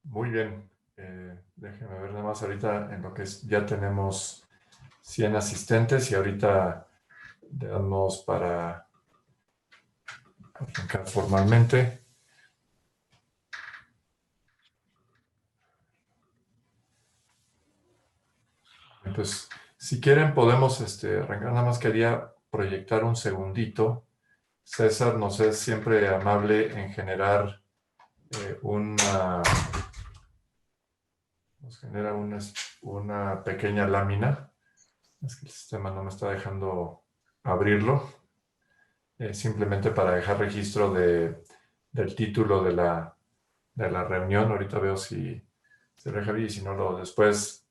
Muy bien. Déjeme ver nada más ahorita en lo que ya tenemos 100 asistentes y ahorita le damos para arrancar formalmente. Pues, si quieren podemos arrancar. Nada más quería proyectar un segundito. César nos es siempre amable en generar nos genera una pequeña lámina. Es que el sistema no me está dejando abrirlo. Simplemente para dejar registro del título de la reunión. Ahorita veo si se deja abrir y si no, después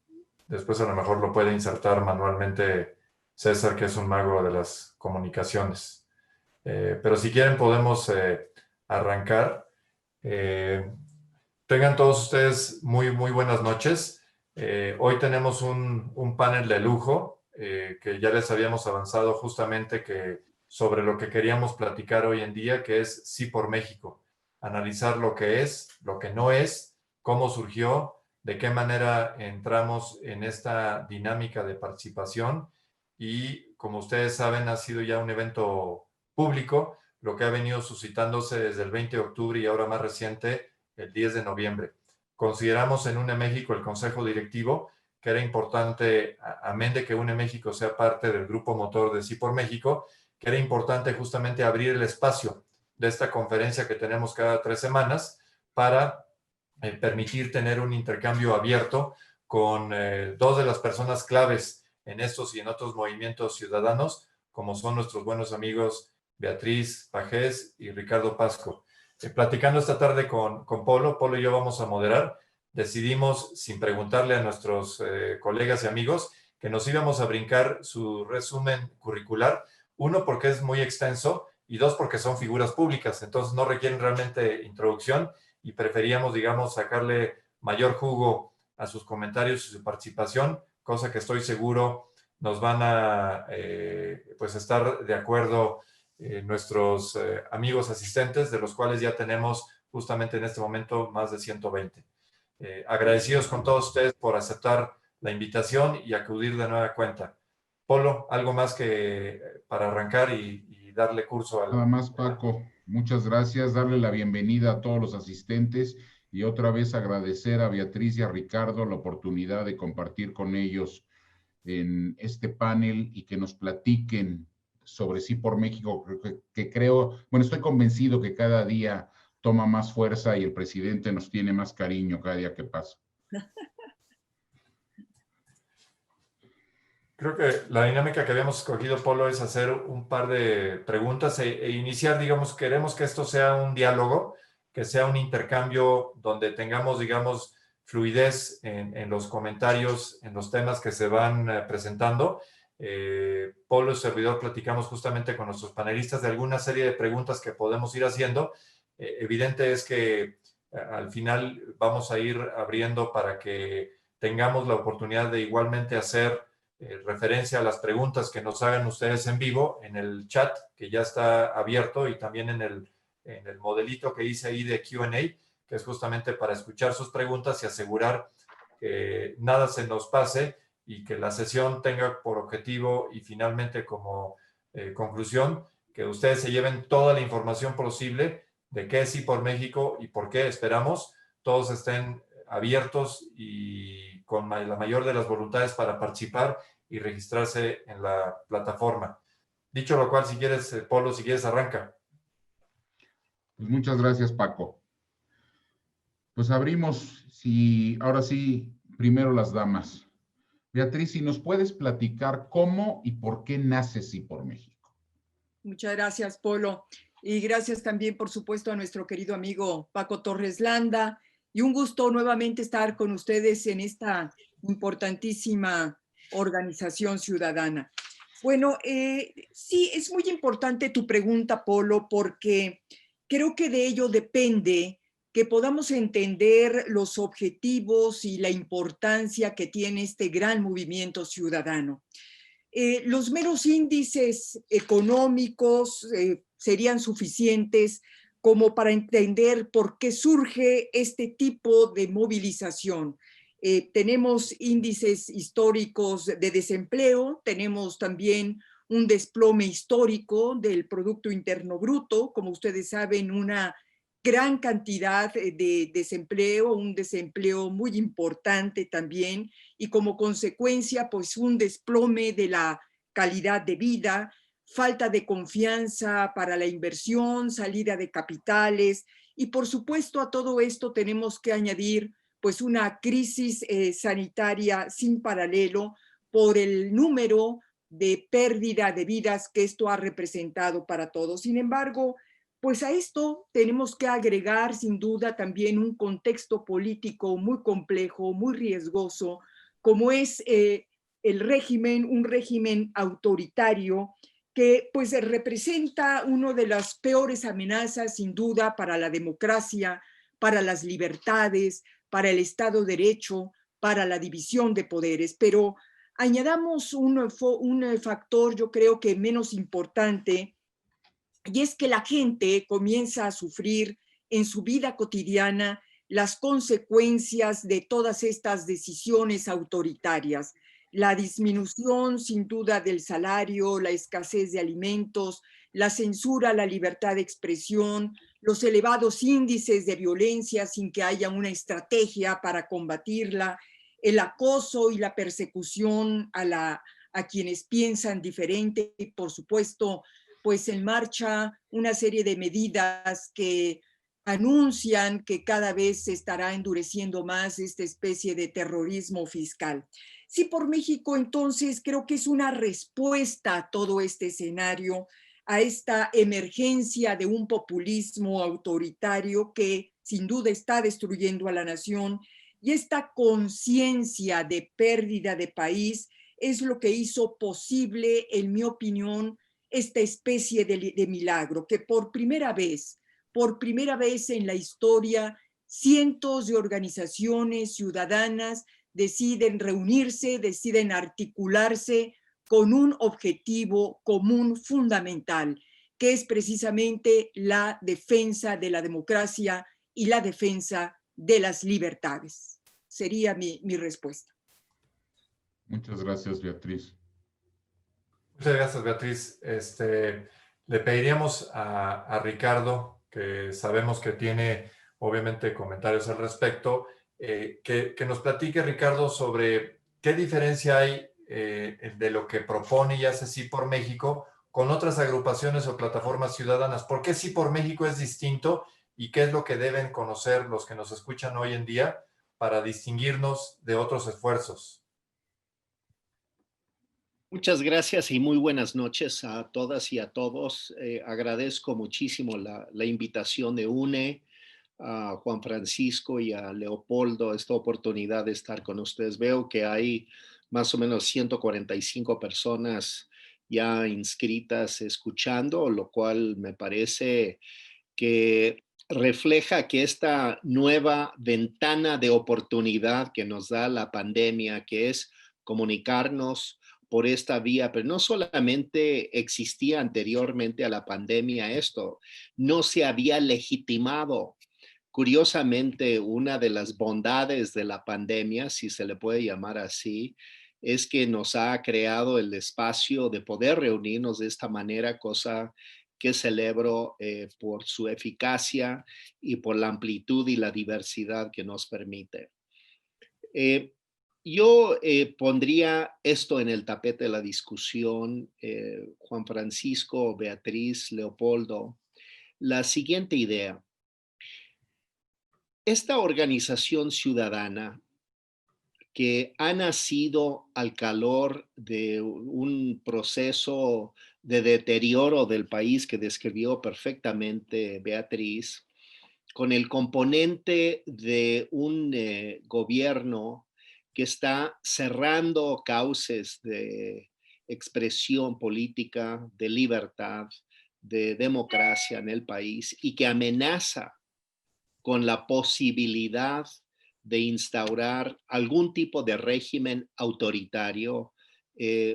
a lo mejor lo puede insertar manualmente César, que es un mago de las comunicaciones. Pero si quieren podemos arrancar. Tengan todos ustedes muy, muy buenas noches. Hoy tenemos un panel de lujo que ya les habíamos avanzado justamente sobre lo que queríamos platicar hoy en día, que es Sí por México. Analizar lo que es, lo que no es, cómo surgió, de qué manera entramos en esta dinámica de participación y, como ustedes saben, ha sido ya un evento público, lo que ha venido suscitándose desde el 20 de octubre y ahora más reciente, el 10 de noviembre. Consideramos en UNE México el Consejo Directivo que era importante, amén de que UNE México sea parte del grupo motor de Sí por México, que era importante justamente abrir el espacio de esta conferencia que tenemos cada 3 semanas para permitir tener un intercambio abierto con dos de las personas claves en estos y en otros movimientos ciudadanos, como son nuestros buenos amigos Beatriz Pajés y Ricardo Pasco. Platicando esta tarde con Polo y yo vamos a moderar. Decidimos, sin preguntarle a nuestros colegas y amigos, que nos íbamos a brincar su resumen curricular. Uno, porque es muy extenso, y dos, porque son figuras públicas, entonces no requieren realmente introducción y preferíamos, digamos, sacarle mayor jugo a sus comentarios y su participación, cosa que estoy seguro nos van a pues estar de acuerdo nuestros amigos asistentes, de los cuales ya tenemos justamente en este momento más de 120. Agradecidos con todos ustedes por aceptar la invitación y acudir de nueva cuenta. Polo, algo más que para arrancar y darle curso al... Nada más, Paco, muchas gracias, darle la bienvenida a todos los asistentes y otra vez agradecer a Beatriz y a Ricardo la oportunidad de compartir con ellos en este panel y que nos platiquen sobre Sí por México, que creo, bueno, estoy convencido que cada día toma más fuerza y el presidente nos tiene más cariño cada día que pasa. Creo que la dinámica que habíamos escogido, Polo, es hacer un par de preguntas e iniciar, digamos, queremos que esto sea un diálogo, que sea un intercambio donde tengamos, digamos, fluidez en los comentarios, en los temas que se van presentando. Polo y servidor platicamos justamente con nuestros panelistas de alguna serie de preguntas que podemos ir haciendo. Evidente es que al final vamos a ir abriendo para que tengamos la oportunidad de igualmente hacer referencia a las preguntas que nos hagan ustedes en vivo en el chat que ya está abierto y también en el modelito que hice ahí de Q&A, que es justamente para escuchar sus preguntas y asegurar que nada se nos pase y que la sesión tenga por objetivo y finalmente como conclusión que ustedes se lleven toda la información posible de qué es Sí por México y por qué esperamos todos estén abiertos y con la mayor de las voluntades para participar y registrarse en la plataforma. Dicho lo cual, si quieres, Polo, si quieres, arranca. Pues muchas gracias, Paco. Pues abrimos, ahora sí, primero las damas. Beatriz, si nos puedes platicar cómo y por qué nace Sí por México. Muchas gracias, Polo. Y gracias también, por supuesto, a nuestro querido amigo Paco Torres Landa. Y un gusto nuevamente estar con ustedes en esta importantísima organización ciudadana. Bueno, sí, es muy importante tu pregunta, Polo, porque creo que de ello depende que podamos entender los objetivos y la importancia que tiene este gran movimiento ciudadano. Los meros índices económicos serían suficientes como para entender por qué surge este tipo de movilización. Tenemos índices históricos de desempleo, tenemos también un desplome histórico del Producto Interno Bruto, como ustedes saben, una gran cantidad de desempleo, un desempleo muy importante también, y como consecuencia, pues un desplome de la calidad de vida, falta de confianza para la inversión, salida de capitales, y por supuesto a todo esto tenemos que añadir pues una crisis sanitaria sin paralelo por el número de pérdida de vidas que esto ha representado para todos. Sin embargo, pues a esto tenemos que agregar sin duda también un contexto político muy complejo, muy riesgoso, como es el régimen, un régimen autoritario que pues representa una de las peores amenazas sin duda para la democracia, para las libertades, para el Estado de Derecho, para la división de poderes. Pero añadamos un factor, yo creo que menos importante, y es que la gente comienza a sufrir en su vida cotidiana las consecuencias de todas estas decisiones autoritarias. La disminución, sin duda, del salario, la escasez de alimentos, la censura a la libertad de expresión, los elevados índices de violencia sin que haya una estrategia para combatirla, el acoso y la persecución a quienes piensan diferente y, por supuesto, pues en marcha una serie de medidas que anuncian que cada vez se estará endureciendo más esta especie de terrorismo fiscal. Sí, por México, entonces, creo que es una respuesta a todo este escenario, a esta emergencia de un populismo autoritario que sin duda está destruyendo a la nación, y esta conciencia de pérdida de país es lo que hizo posible, en mi opinión, esta especie de milagro, que por primera vez en la historia, cientos de organizaciones ciudadanas deciden reunirse, deciden articularse con un objetivo común fundamental, que es precisamente la defensa de la democracia y la defensa de las libertades. Sería mi respuesta. Muchas gracias, Beatriz. Muchas gracias, Beatriz. Le pediríamos a Ricardo, que sabemos que tiene obviamente comentarios al respecto, que nos platique, Ricardo, sobre qué diferencia hay de lo que propone y hace Sí por México con otras agrupaciones o plataformas ciudadanas. ¿Por qué Sí por México es distinto y qué es lo que deben conocer los que nos escuchan hoy en día para distinguirnos de otros esfuerzos? Muchas gracias y muy buenas noches a todas y a todos. Agradezco muchísimo la invitación de UNE, a Juan Francisco y a Leopoldo, esta oportunidad de estar con ustedes. Veo que hay más o menos 145 personas ya inscritas escuchando, lo cual me parece que refleja que esta nueva ventana de oportunidad que nos da la pandemia, que es comunicarnos por esta vía, pero no solamente existía anteriormente a la pandemia esto, no se había legitimado. Curiosamente, una de las bondades de la pandemia, si se le puede llamar así, es que nos ha creado el espacio de poder reunirnos de esta manera, cosa que celebro por su eficacia y por la amplitud y la diversidad que nos permite. Yo pondría esto en el tapete de la discusión, Juan Francisco, Beatriz, Leopoldo, la siguiente idea. Esta organización ciudadana que ha nacido al calor de un proceso de deterioro del país que describió perfectamente Beatriz, con el componente de un gobierno que está cerrando cauces de expresión política, de libertad, de democracia en el país y que amenaza con la posibilidad de instaurar algún tipo de régimen autoritario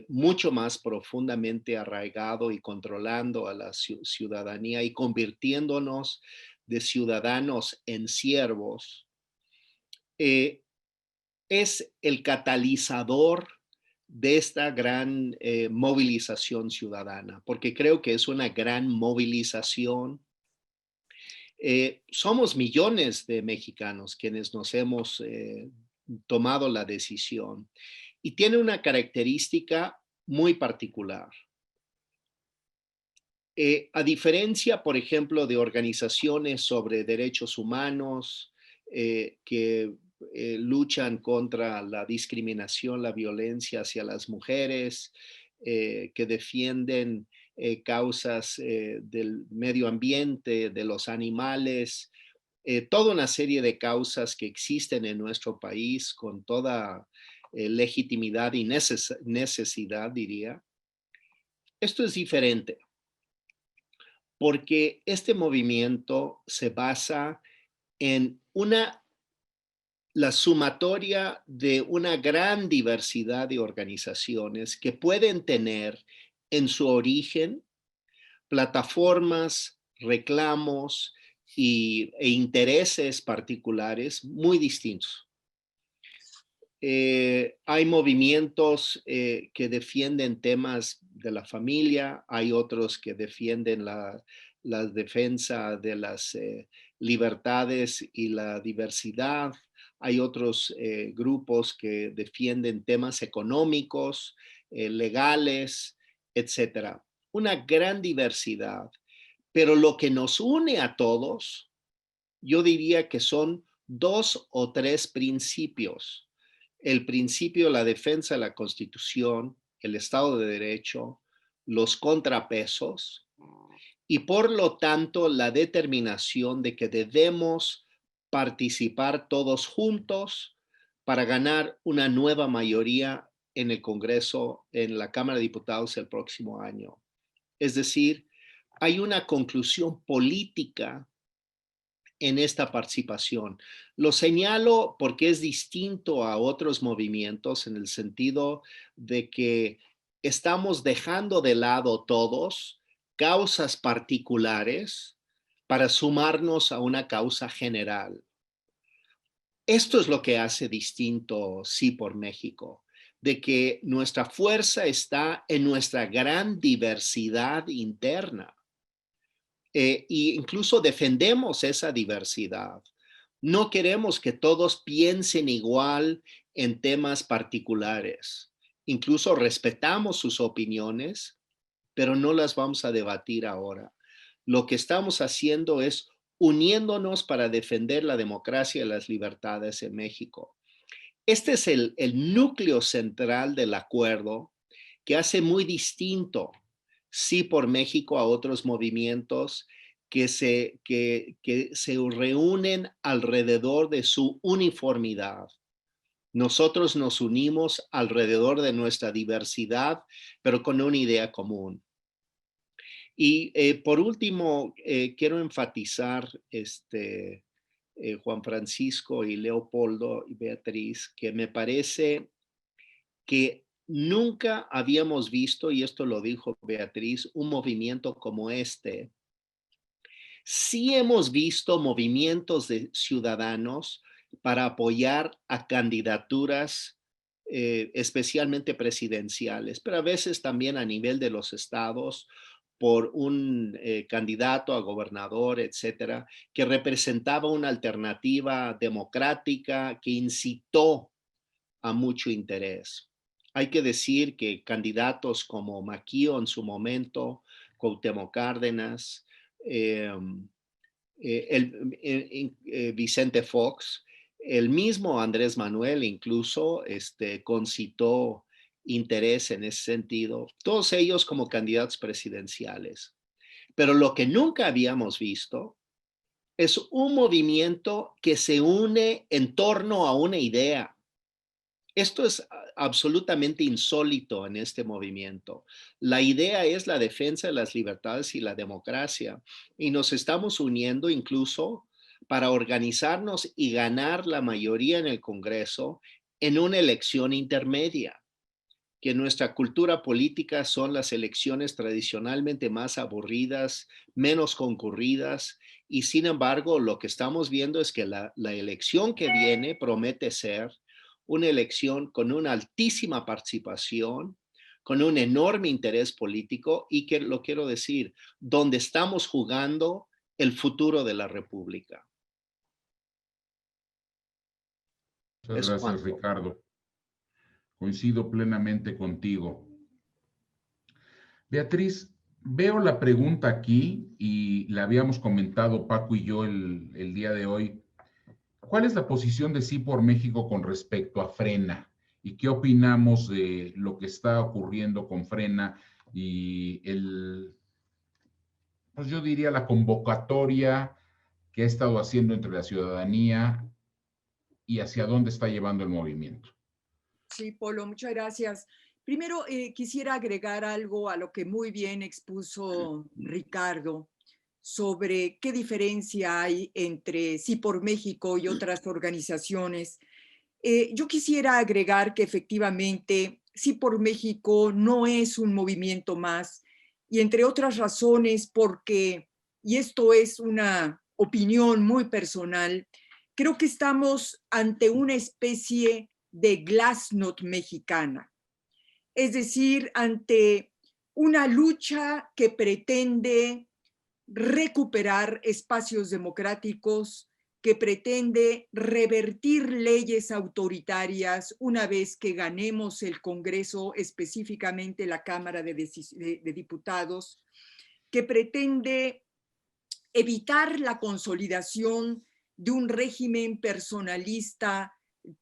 mucho más profundamente arraigado y controlando a la ciudadanía y convirtiéndonos de ciudadanos en siervos, es el catalizador de esta gran movilización ciudadana, porque creo que es una gran movilización. Somos millones de mexicanos quienes nos hemos tomado la decisión y tiene una característica muy particular. A diferencia, por ejemplo, de organizaciones sobre derechos humanos que luchan contra la discriminación, la violencia hacia las mujeres, que defienden causas del medio ambiente, de los animales, toda una serie de causas que existen en nuestro país con toda legitimidad y necesidad, diría. Esto es diferente, porque este movimiento se basa en la sumatoria de una gran diversidad de organizaciones que pueden tener en su origen plataformas, reclamos e intereses particulares muy distintos. Hay movimientos que defienden temas de la familia, hay otros que defienden la defensa de las libertades y la diversidad, hay otros grupos que defienden temas económicos, legales, etcétera. Una gran diversidad, pero lo que nos une a todos, yo diría que son 2 o 3 principios. El principio de la defensa de la Constitución, el Estado de Derecho, los contrapesos y por lo tanto la determinación de que debemos participar todos juntos para ganar una nueva mayoría en el Congreso, en la Cámara de Diputados el próximo año. Es decir, hay una conclusión política en esta participación. Lo señalo porque es distinto a otros movimientos en el sentido de que estamos dejando de lado todos causas particulares para sumarnos a una causa general. Esto es lo que hace distinto Sí por México, de que nuestra fuerza está en nuestra gran diversidad interna. E incluso defendemos esa diversidad. No queremos que todos piensen igual en temas particulares. Incluso respetamos sus opiniones, pero no las vamos a debatir ahora. Lo que estamos haciendo es uniéndonos para defender la democracia y las libertades en México. Este es el núcleo central del acuerdo que hace muy distinto Sí por México a otros movimientos que se reúnen alrededor de su uniformidad. Nosotros nos unimos alrededor de nuestra diversidad, pero con una idea común. Y por último, quiero enfatizar, Juan Francisco y Leopoldo y Beatriz, que me parece que nunca habíamos visto, y esto lo dijo Beatriz, un movimiento como este. Sí hemos visto movimientos de ciudadanos para apoyar a candidaturas especialmente presidenciales, pero a veces también a nivel de los estados por un candidato a gobernador, etcétera, que representaba una alternativa democrática que incitó a mucho interés. Hay que decir que candidatos como Maquio en su momento, Cuauhtémoc Cárdenas, Vicente Fox, el mismo Andrés Manuel incluso concitó interés en ese sentido, todos ellos como candidatos presidenciales. Pero lo que nunca habíamos visto es un movimiento que se une en torno a una idea. Esto es absolutamente insólito en este movimiento. La idea es la defensa de las libertades y la democracia, y nos estamos uniendo incluso para organizarnos y ganar la mayoría en el Congreso en una elección intermedia. que en nuestra cultura política son las elecciones tradicionalmente más aburridas, menos concurridas, y sin embargo lo que estamos viendo es que la elección que viene promete ser una elección con una altísima participación, con un enorme interés político y que lo quiero decir, donde estamos jugando el futuro de la República. Muchas gracias, Ricardo. Coincido plenamente contigo. Beatriz, veo la pregunta aquí y la habíamos comentado Paco y yo el día de hoy. ¿Cuál es la posición de Sí por México con respecto a Frena? ¿Y qué opinamos de lo que está ocurriendo con Frena y pues yo diría la convocatoria que ha estado haciendo entre la ciudadanía y hacia dónde está llevando el movimiento? Sí, Polo, muchas gracias. Primero, quisiera agregar algo a lo que muy bien expuso Ricardo sobre qué diferencia hay entre Sí por México y otras organizaciones. Yo quisiera agregar que efectivamente Sí por México no es un movimiento más, y entre otras razones porque, y esto es una opinión muy personal, creo que estamos ante una especie de glasnost mexicana, es decir, ante una lucha que pretende recuperar espacios democráticos, que pretende revertir leyes autoritarias una vez que ganemos el Congreso, específicamente la Cámara de Diputados, que pretende evitar la consolidación de un régimen personalista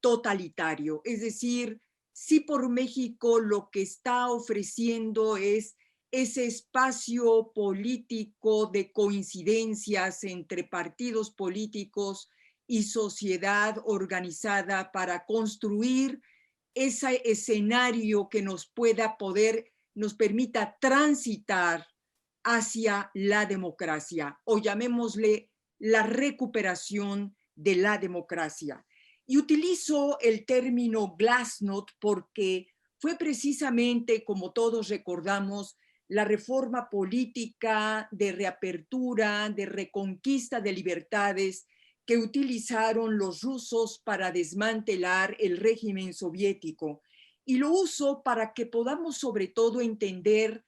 totalitario. Es decir, Sí por México lo que está ofreciendo es ese espacio político de coincidencias entre partidos políticos y sociedad organizada para construir ese escenario que nos permita transitar hacia la democracia, o llamémosle la recuperación de la democracia. Y utilizo el término glasnost porque fue precisamente, como todos recordamos, la reforma política de reapertura, de reconquista de libertades que utilizaron los rusos para desmantelar el régimen soviético. Y lo uso para que podamos sobre todo entender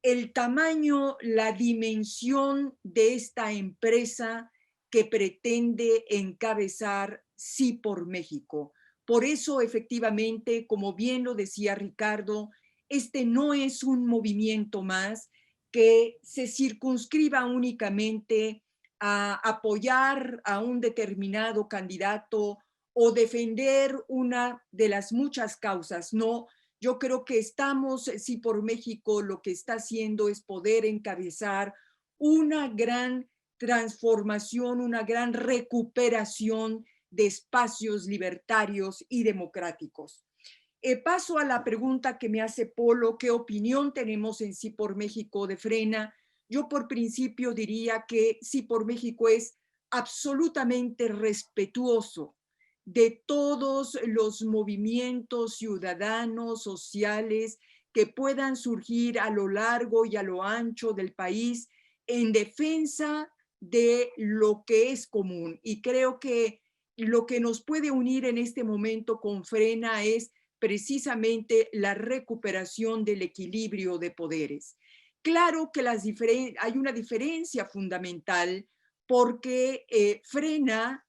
el tamaño, la dimensión de esta empresa que pretende encabezar Sí por México. Por eso, efectivamente, como bien lo decía Ricardo, este no es un movimiento más que se circunscriba únicamente a apoyar a un determinado candidato o defender una de las muchas causas. No, yo creo que Sí por México lo que está haciendo es poder encabezar una gran transformación, una gran recuperación de espacios libertarios y democráticos. Paso a la pregunta que me hace Polo: ¿qué opinión tenemos en Sí por México de Frena? Yo por principio diría que Sí por México es absolutamente respetuoso de todos los movimientos ciudadanos, sociales que puedan surgir a lo largo y a lo ancho del país en defensa de lo que es común. Y creo que lo que nos puede unir en este momento con Frena es precisamente la recuperación del equilibrio de poderes. Claro que hay una diferencia fundamental porque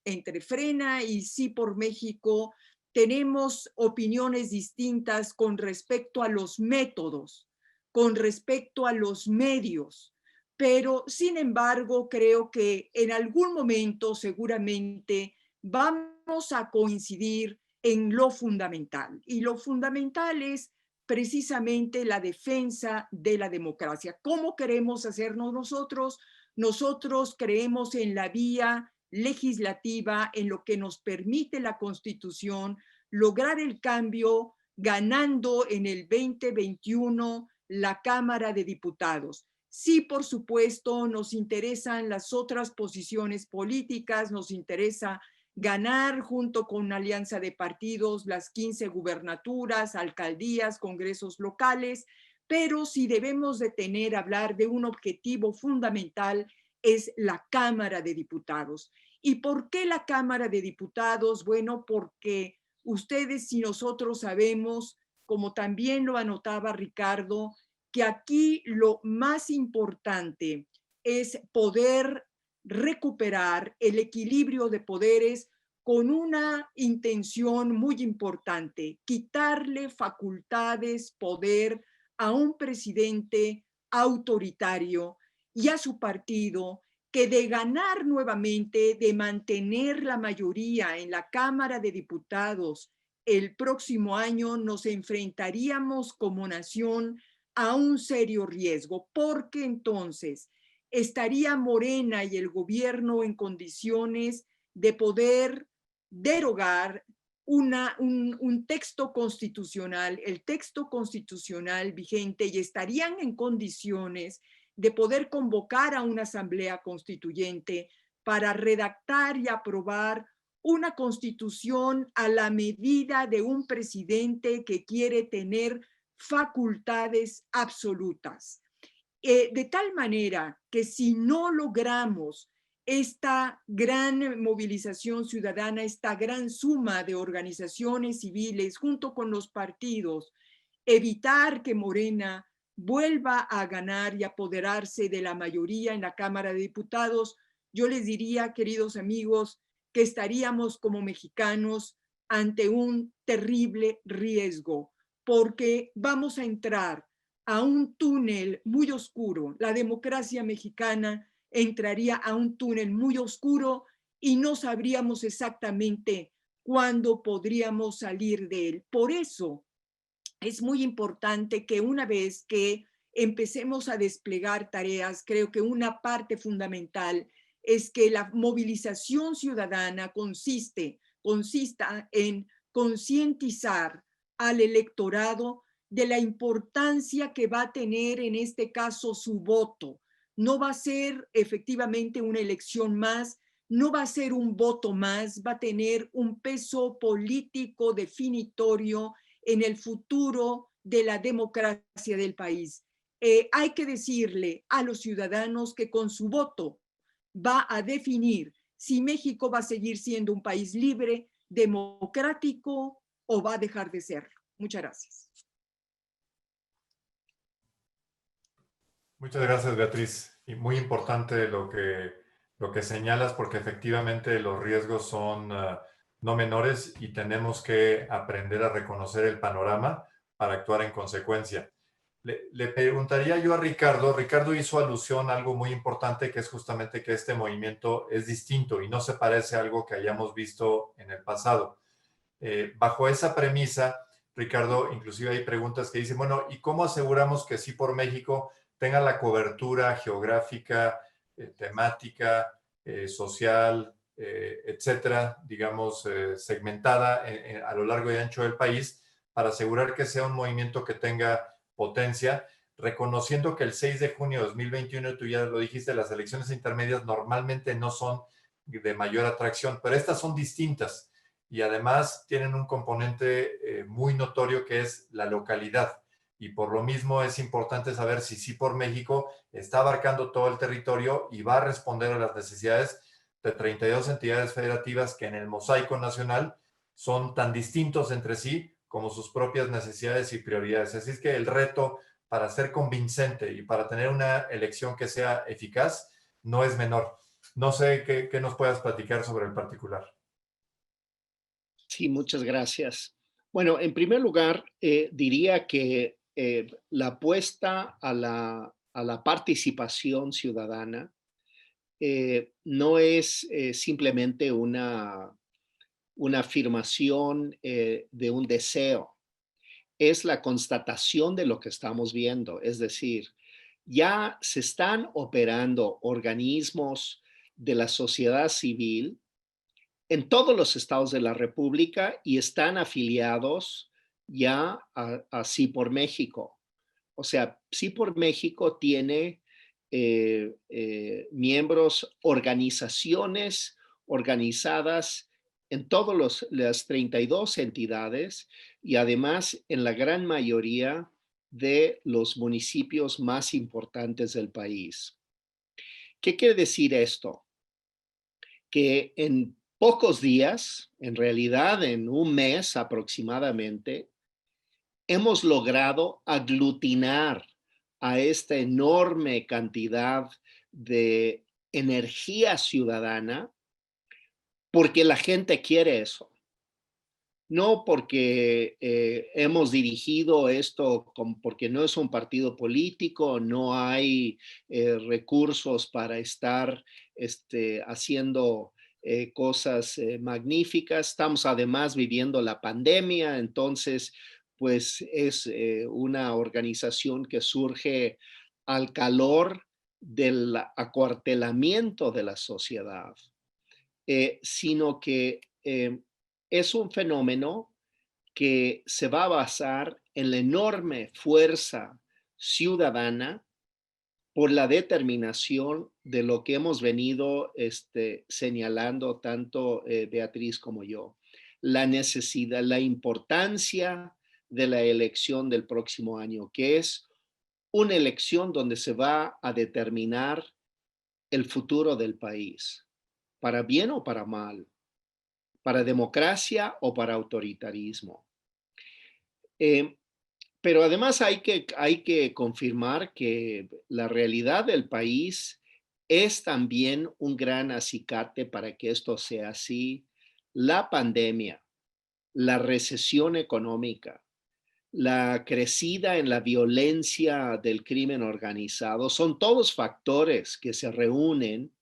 entre Frena y Sí por México tenemos opiniones distintas con respecto a los métodos, con respecto a los medios, pero sin embargo creo que en algún momento seguramente vamos a coincidir en lo fundamental, y lo fundamental es precisamente la defensa de la democracia. ¿Cómo queremos hacernos nosotros? Nosotros creemos en la vía legislativa, en lo que nos permite la Constitución, lograr el cambio ganando en el 2021 la Cámara de Diputados. Sí, por supuesto, nos interesan las otras posiciones políticas, nos interesa ganar junto con una alianza de partidos las 15 gubernaturas, alcaldías, congresos locales, pero si debemos de hablar de un objetivo fundamental es la Cámara de Diputados. ¿Y por qué la Cámara de Diputados? Bueno, porque ustedes y nosotros sabemos, como también lo anotaba Ricardo, que aquí lo más importante es poder recuperar el equilibrio de poderes con una intención muy importante: quitarle facultades, poder a un presidente autoritario y a su partido, que de ganar nuevamente, de mantener la mayoría en la Cámara de Diputados el próximo año, nos enfrentaríamos como nación a un serio riesgo, porque entonces estaría Morena y el gobierno en condiciones de poder derogar un texto constitucional, el texto constitucional vigente, y estarían en condiciones de poder convocar a una asamblea constituyente para redactar y aprobar una constitución a la medida de un presidente que quiere tener facultades absolutas. De tal manera que si no logramos esta gran movilización ciudadana, esta gran suma de organizaciones civiles junto con los partidos, evitar que Morena vuelva a ganar y apoderarse de la mayoría en la Cámara de Diputados, yo les diría, queridos amigos, que estaríamos como mexicanos ante un terrible riesgo, porque vamos a entrar a un túnel muy oscuro. La democracia mexicana entraría a un túnel muy oscuro y no sabríamos exactamente cuándo podríamos salir de él. Por eso es muy importante que una vez que empecemos a desplegar tareas, creo que una parte fundamental es que la movilización ciudadana consista en concientizar al electorado de la importancia que va a tener en este caso su voto. No va a ser efectivamente una elección más, no va a ser un voto más, va a tener un peso político definitorio en el futuro de la democracia del país. Hay que decirle a los ciudadanos que con su voto va a definir si México va a seguir siendo un país libre, democrático o va a dejar de serlo. Muchas gracias. Muchas gracias, Beatriz. Y muy importante lo que señalas, porque efectivamente los riesgos son no menores y tenemos que aprender a reconocer el panorama para actuar en consecuencia. Le preguntaría yo a Ricardo. Ricardo hizo alusión a algo muy importante, que es justamente que este movimiento es distinto y no se parece a algo que hayamos visto en el pasado. Bajo esa premisa, Ricardo, inclusive hay preguntas que dicen, bueno, ¿y cómo aseguramos que Sí por México tenga la cobertura geográfica, temática, social, etcétera, digamos, segmentada a lo largo y ancho del país, para asegurar que sea un movimiento que tenga potencia, reconociendo que el 6 de junio de 2021, tú ya lo dijiste, las elecciones intermedias normalmente no son de mayor atracción, pero estas son distintas y además tienen un componente muy notorio, que es la localidad. Y por lo mismo es importante saber si Sí por México está abarcando todo el territorio y va a responder a las necesidades de 32 entidades federativas que en el mosaico nacional son tan distintos entre sí como sus propias necesidades y prioridades. Así es que el reto para ser convincente y para tener una elección que sea eficaz no es menor. No sé qué nos puedas platicar sobre el particular. Sí, muchas gracias. Bueno, en primer lugar, diría que la apuesta a la participación ciudadana no es simplemente una afirmación de un deseo, es la constatación de lo que estamos viendo. Es decir, ya se están operando organismos de la sociedad civil en todos los estados de la República y están afiliados ya a Sí por México. O sea, Sí por México tiene miembros, organizaciones organizadas en todas las 32 entidades y además en la gran mayoría de los municipios más importantes del país. ¿Qué quiere decir esto? Que en pocos días, en realidad en un mes aproximadamente, hemos logrado aglutinar a esta enorme cantidad de energía ciudadana porque la gente quiere eso. No porque hemos dirigido esto porque no es un partido político, no hay recursos para estar haciendo cosas magníficas. Estamos además viviendo la pandemia, entonces pues es una organización que surge al calor del acuartelamiento de la sociedad, sino que es un fenómeno que se va a basar en la enorme fuerza ciudadana por la determinación de lo que hemos venido señalando tanto Beatriz como yo. La necesidad, la importancia de la elección del próximo año, que es una elección donde se va a determinar el futuro del país, para bien o para mal, para democracia o para autoritarismo. Pero además hay que confirmar que la realidad del país es también un gran acicate para que esto sea así. La pandemia, la recesión económica, la crecida en la violencia del crimen organizado, son todos factores que se reúnen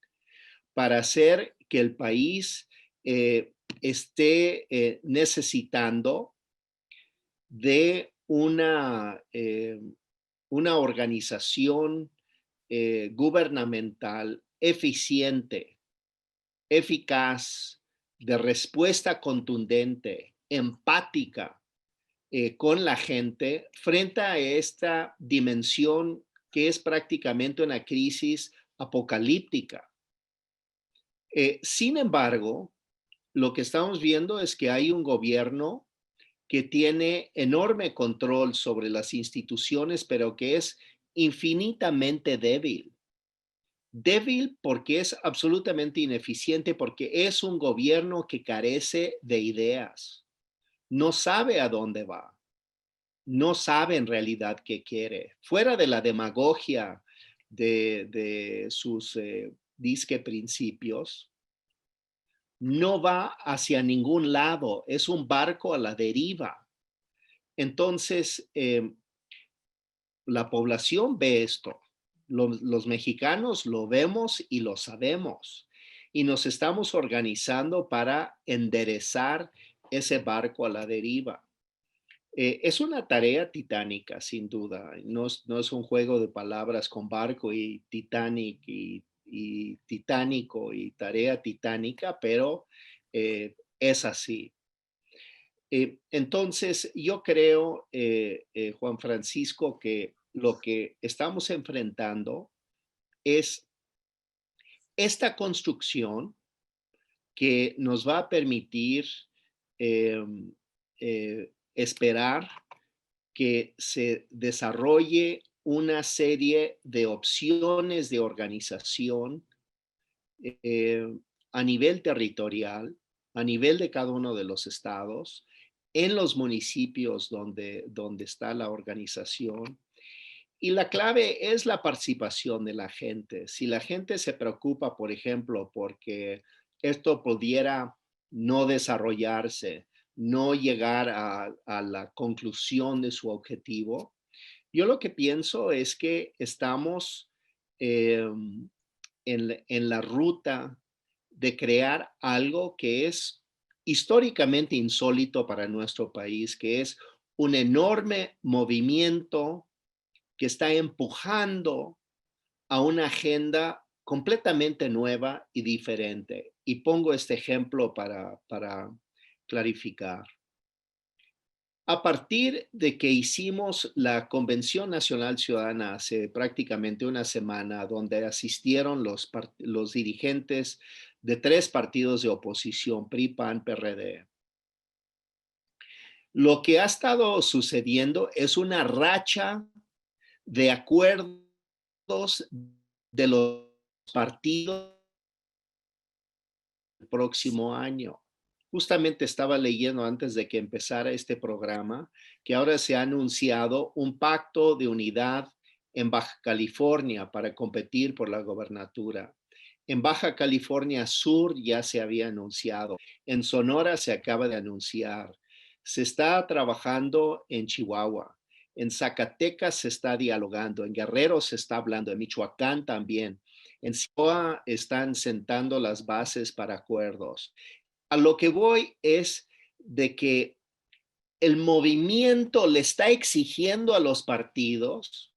para hacer que el país esté necesitando de una organización gubernamental eficiente, eficaz, de respuesta contundente, empática con la gente frente a esta dimensión que es prácticamente una crisis apocalíptica. Sin embargo, lo que estamos viendo es que hay un gobierno que tiene enorme control sobre las instituciones, pero que es infinitamente débil. Débil porque es absolutamente ineficiente, porque es un gobierno que carece de ideas. No sabe a dónde va. No sabe en realidad qué quiere. Fuera de la demagogia de sus disque principios, no va hacia ningún lado, es un barco a la deriva. Entonces, la población ve esto, los mexicanos lo vemos y lo sabemos, y nos estamos organizando para enderezar ese barco a la deriva. Es una tarea titánica, sin duda, no es un juego de palabras con barco y Titanic y titánico y tarea titánica, pero es así. Entonces, yo creo, Juan Francisco, que lo que estamos enfrentando es esta construcción que nos va a permitir esperar que se desarrolle una serie de opciones de organización a nivel territorial, a nivel de cada uno de los estados, en los municipios donde está la organización. Y la clave es la participación de la gente. Si la gente se preocupa, por ejemplo, porque esto pudiera no desarrollarse, no llegar a la conclusión de su objetivo, yo lo que pienso es que estamos en la ruta de crear algo que es históricamente insólito para nuestro país, que es un enorme movimiento que está empujando a una agenda completamente nueva y diferente. Y pongo este ejemplo para clarificar. A partir de que hicimos la Convención Nacional Ciudadana hace prácticamente una semana, donde asistieron los dirigentes de 3 partidos de oposición, PRI, PAN, PRD. Lo que ha estado sucediendo es una racha de acuerdos de los partidos el próximo año. Justamente estaba leyendo antes de que empezara este programa que ahora se ha anunciado un pacto de unidad en Baja California para competir por la gobernatura. En Baja California Sur ya se había anunciado. En Sonora se acaba de anunciar. Se está trabajando en Chihuahua. En Zacatecas se está dialogando. En Guerrero se está hablando. En Michoacán también. En Sinaloa están sentando las bases para acuerdos. A lo que voy es de que el movimiento le está exigiendo a los partidos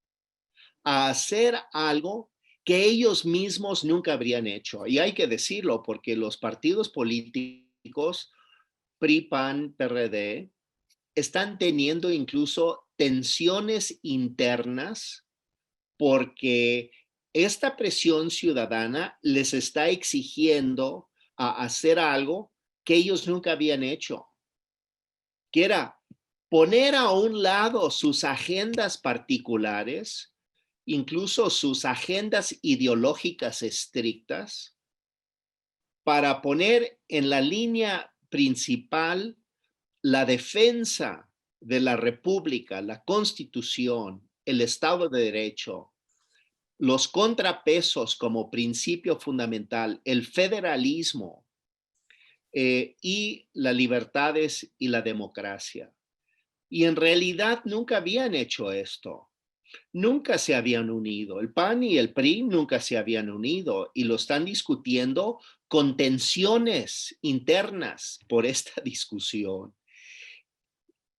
a hacer algo que ellos mismos nunca habrían hecho. Y hay que decirlo porque los partidos políticos, PRI, PAN, PRD, están teniendo incluso tensiones internas porque esta presión ciudadana les está exigiendo a hacer algo que ellos nunca habían hecho, que era poner a un lado sus agendas particulares, incluso sus agendas ideológicas estrictas, para poner en la línea principal la defensa de la República, la Constitución, el Estado de Derecho, los contrapesos como principio fundamental, el federalismo y las libertades y la democracia. Y en realidad nunca habían hecho esto. Nunca se habían unido. El PAN y el PRI nunca se habían unido y lo están discutiendo con tensiones internas por esta discusión.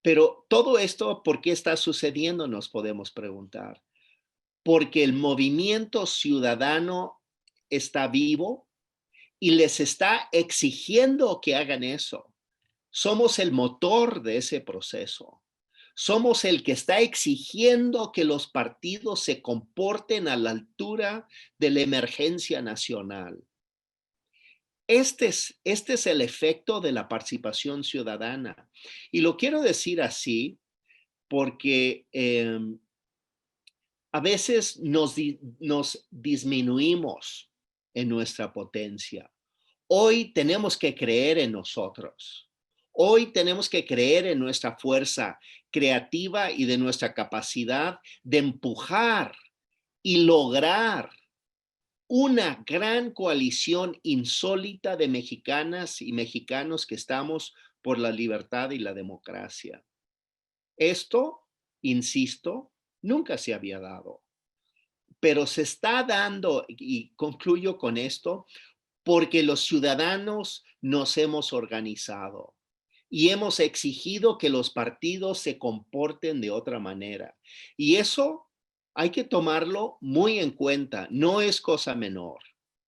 Pero todo esto, ¿por qué está sucediendo? Nos podemos preguntar. Porque el movimiento ciudadano está vivo y les está exigiendo que hagan eso. Somos el motor de ese proceso. Somos el que está exigiendo que los partidos se comporten a la altura de la emergencia nacional. Este es el efecto de la participación ciudadana. Y lo quiero decir así porque a veces nos disminuimos en nuestra potencia. Hoy tenemos que creer en nosotros. Hoy tenemos que creer en nuestra fuerza creativa y de nuestra capacidad de empujar y lograr una gran coalición insólita de mexicanas y mexicanos que estamos por la libertad y la democracia. Esto, insisto, nunca se había dado, pero se está dando, y concluyo con esto, porque los ciudadanos nos hemos organizado y hemos exigido que los partidos se comporten de otra manera. Y eso hay que tomarlo muy en cuenta, no es cosa menor,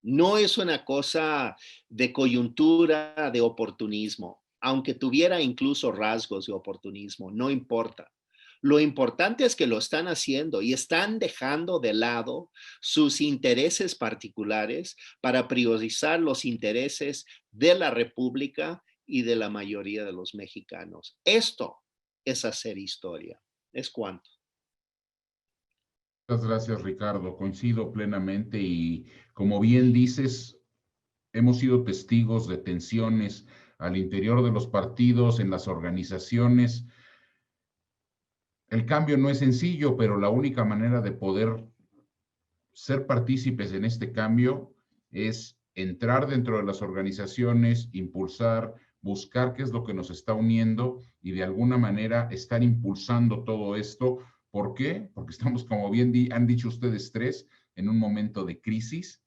no es una cosa de coyuntura, de oportunismo, aunque tuviera incluso rasgos de oportunismo, no importa. Lo importante es que lo están haciendo y están dejando de lado sus intereses particulares para priorizar los intereses de la República y de la mayoría de los mexicanos. Esto es hacer historia. ¿Es cuánto? Muchas gracias, Ricardo. Coincido plenamente y como bien dices, hemos sido testigos de tensiones al interior de los partidos, en las organizaciones. El cambio no es sencillo, pero la única manera de poder ser partícipes en este cambio es entrar dentro de las organizaciones, impulsar, buscar qué es lo que nos está uniendo y de alguna manera estar impulsando todo esto. ¿Por qué? Porque estamos, como bien han dicho ustedes tres, en un momento de crisis.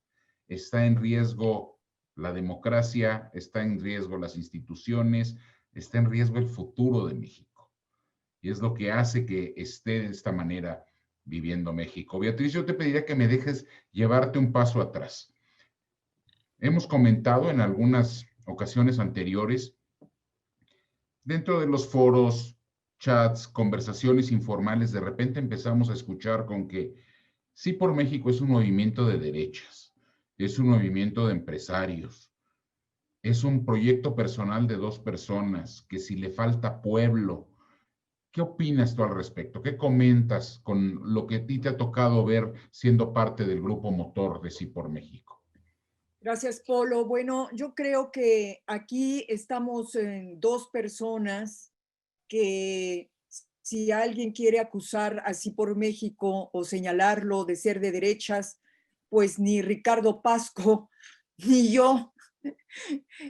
Está en riesgo la democracia, está en riesgo las instituciones, está en riesgo el futuro de México. Y es lo que hace que esté de esta manera viviendo México. Beatriz, yo te pediría que me dejes llevarte un paso atrás. Hemos comentado en algunas ocasiones anteriores, dentro de los foros, chats, conversaciones informales, de repente empezamos a escuchar con que Sí por México es un movimiento de derechas, es un movimiento de empresarios, es un proyecto personal de 2 personas, que si le falta pueblo. ¿Qué opinas tú al respecto? ¿Qué comentas con lo que a ti te ha tocado ver siendo parte del grupo motor de Sí por México? Gracias, Polo. Bueno, yo creo que aquí estamos en 2 personas que si alguien quiere acusar así por México o señalarlo de ser de derechas, pues ni Ricardo Pasco ni yo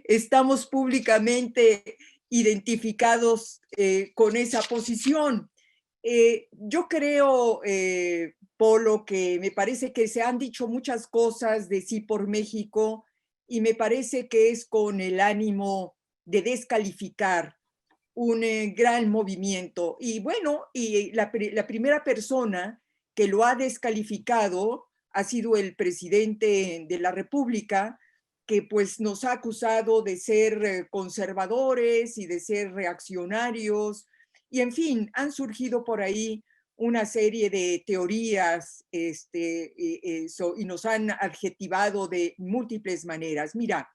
estamos públicamente identificados con esa posición. Yo creo, Polo, que me parece que se han dicho muchas cosas de Sí por México y me parece que es con el ánimo de descalificar un gran movimiento. Y bueno, y la primera persona que lo ha descalificado ha sido el presidente de la República, que pues nos ha acusado de ser conservadores y de ser reaccionarios. Y en fin, han surgido por ahí una serie de teorías y nos han adjetivado de múltiples maneras. Mira,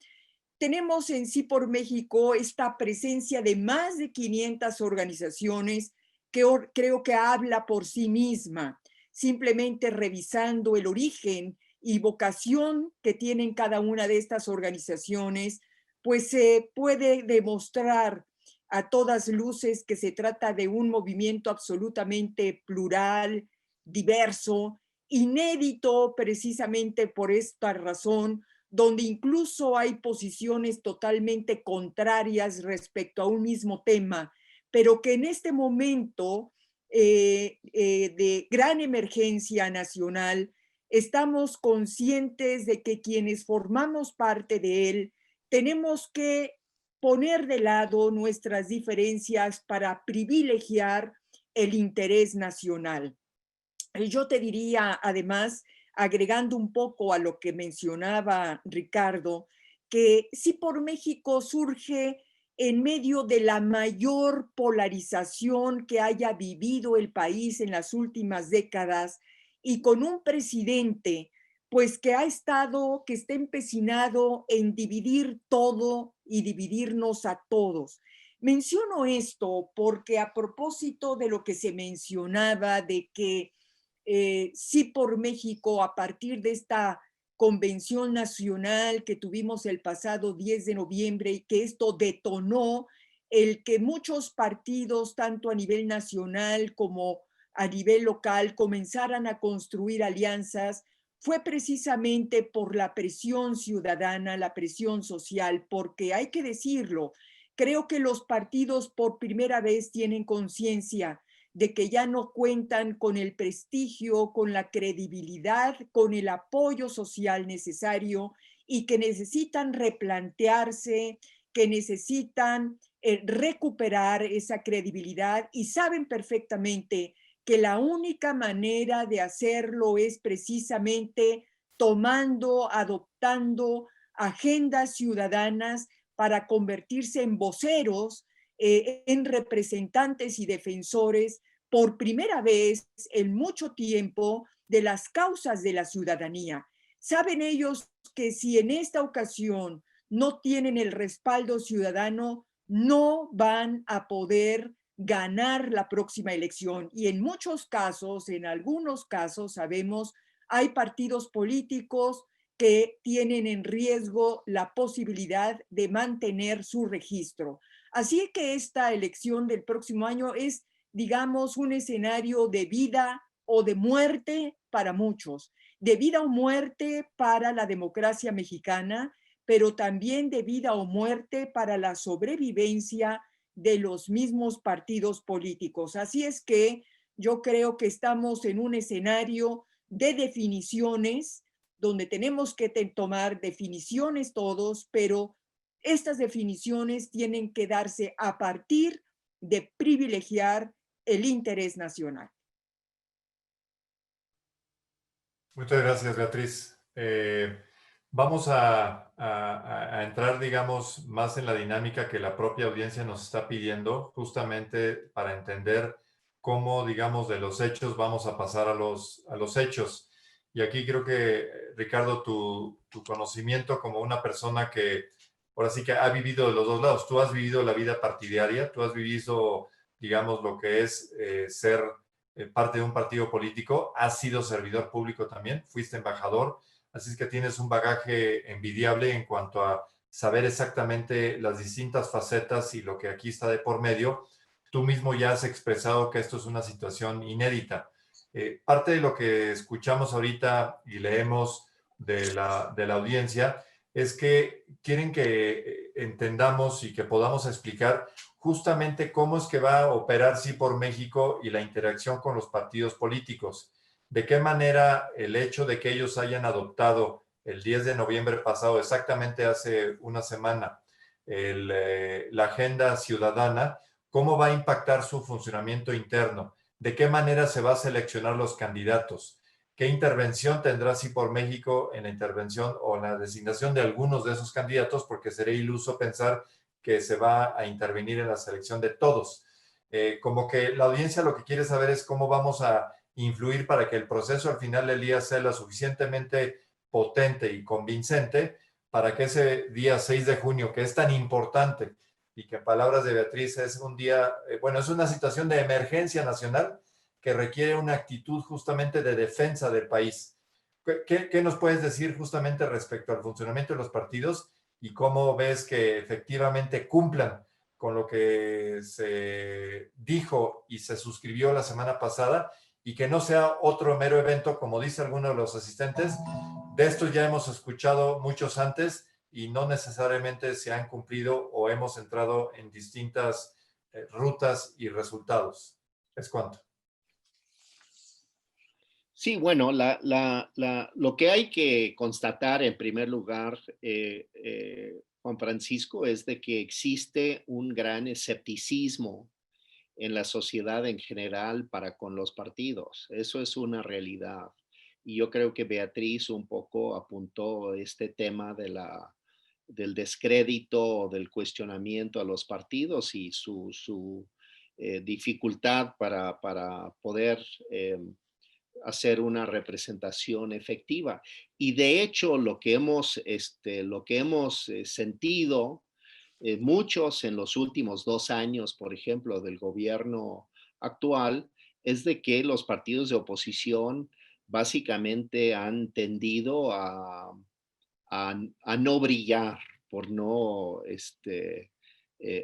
tenemos en Sí por México esta presencia de más de 500 organizaciones que creo que habla por sí misma, simplemente revisando el origen y vocación que tienen cada una de estas organizaciones, pues se puede demostrar a todas luces que se trata de un movimiento absolutamente plural, diverso, inédito precisamente por esta razón, donde incluso hay posiciones totalmente contrarias respecto a un mismo tema, pero que en este momento de gran emergencia nacional estamos conscientes de que quienes formamos parte de él tenemos que poner de lado nuestras diferencias para privilegiar el interés nacional. Yo te diría, además, agregando un poco a lo que mencionaba Ricardo, que Sí por México surge en medio de la mayor polarización que haya vivido el país en las últimas décadas y con un presidente pues que ha estado, que está empecinado en dividir todo y dividirnos a todos. Menciono esto porque a propósito de lo que se mencionaba de que Sí por México, a partir de esta convención nacional que tuvimos el pasado 10 de noviembre y que esto detonó el que muchos partidos, tanto a nivel nacional como a nivel local, comenzaran a construir alianzas, fue precisamente por la presión ciudadana, la presión social, porque hay que decirlo, creo que los partidos por primera vez tienen conciencia de que ya no cuentan con el prestigio, con la credibilidad, con el apoyo social necesario y que necesitan replantearse, que necesitan recuperar esa credibilidad y saben perfectamente que la única manera de hacerlo es precisamente tomando, adoptando agendas ciudadanas para convertirse en voceros, en representantes y defensores por primera vez en mucho tiempo de las causas de la ciudadanía. Saben ellos que si en esta ocasión no tienen el respaldo ciudadano, no van a poder ganar la próxima elección. Y en muchos casos, en algunos casos, sabemos, hay partidos políticos que tienen en riesgo la posibilidad de mantener su registro. Así que esta elección del próximo año es, digamos, un escenario de vida o de muerte para muchos, de vida o muerte para la democracia mexicana, pero también de vida o muerte para la sobrevivencia de los mismos partidos políticos. Así es que yo creo que estamos en un escenario de definiciones donde tenemos que tomar definiciones todos, pero estas definiciones tienen que darse a partir de privilegiar el interés nacional. Muchas gracias, Beatriz. Vamos a entrar, digamos, más en la dinámica que la propia audiencia nos está pidiendo, justamente para entender cómo, digamos, de los hechos vamos a pasar a los hechos. Y aquí creo que, Ricardo, tu conocimiento como una persona que ahora sí que ha vivido de los dos lados. Tú has vivido la vida partidaria, tú has vivido, digamos, lo que es ser parte de un partido político, has sido servidor público también, fuiste embajador, así es que tienes un bagaje envidiable en cuanto a saber exactamente las distintas facetas y lo que aquí está de por medio. Tú mismo ya has expresado que esto es una situación inédita. Parte de lo que escuchamos ahorita y leemos de la audiencia es que quieren que entendamos y que podamos explicar justamente cómo es que va a operar Sí por México y la interacción con los partidos políticos. De qué manera el hecho de que ellos hayan adoptado el 10 de noviembre pasado, exactamente hace una semana, la agenda ciudadana, cómo va a impactar su funcionamiento interno, de qué manera se va a seleccionar los candidatos, qué intervención tendrá Sí por México en la intervención o en la designación de algunos de esos candidatos, porque sería iluso pensar que se va a intervenir en la selección de todos. Como que la audiencia lo que quiere saber es cómo vamos a influir para que el proceso al final del día sea lo suficientemente potente y convincente para que ese día 6 de junio, que es tan importante y que en palabras de Beatriz es un día, bueno, es una situación de emergencia nacional que requiere una actitud justamente de defensa del país. ¿Qué nos puedes decir justamente respecto al funcionamiento de los partidos y cómo ves que efectivamente cumplan con lo que se dijo y se suscribió la semana pasada y que no sea otro mero evento, como dice alguno de los asistentes? De esto ya hemos escuchado muchos antes y no necesariamente se han cumplido o hemos entrado en distintas rutas y resultados. ¿Es cuánto? Sí, bueno, lo que hay que constatar en primer lugar, Juan Francisco, es de que existe un gran escepticismo en la sociedad en general para con los partidos. Eso es una realidad. Y yo creo que Beatriz un poco apuntó este tema del descrédito, del cuestionamiento a los partidos y su dificultad para poder hacer una representación efectiva. Y de hecho, lo que hemos sentido muchos en los últimos 2 años, por ejemplo, del gobierno actual, es de que los partidos de oposición básicamente han tendido a no brillar, por no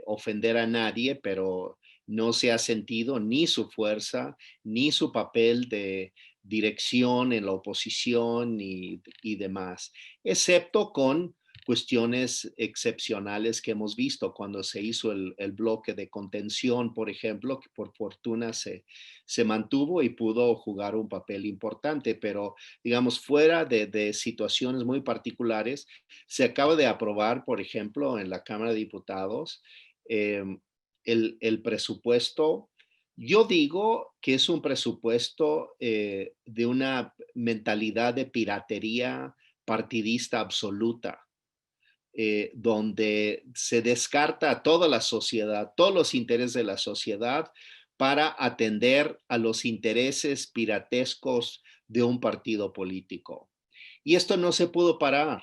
ofender a nadie, pero no se ha sentido ni su fuerza, ni su papel de dirección en la oposición y demás, excepto con cuestiones excepcionales que hemos visto cuando se hizo el bloque de contención, por ejemplo, que por fortuna se mantuvo y pudo jugar un papel importante, pero digamos, fuera de situaciones muy particulares, se acaba de aprobar, por ejemplo, en la Cámara de Diputados, el presupuesto. Yo digo que es un presupuesto de una mentalidad de piratería partidista absoluta, donde se descarta a toda la sociedad, todos los intereses de la sociedad para atender a los intereses piratescos de un partido político. Y esto no se pudo parar.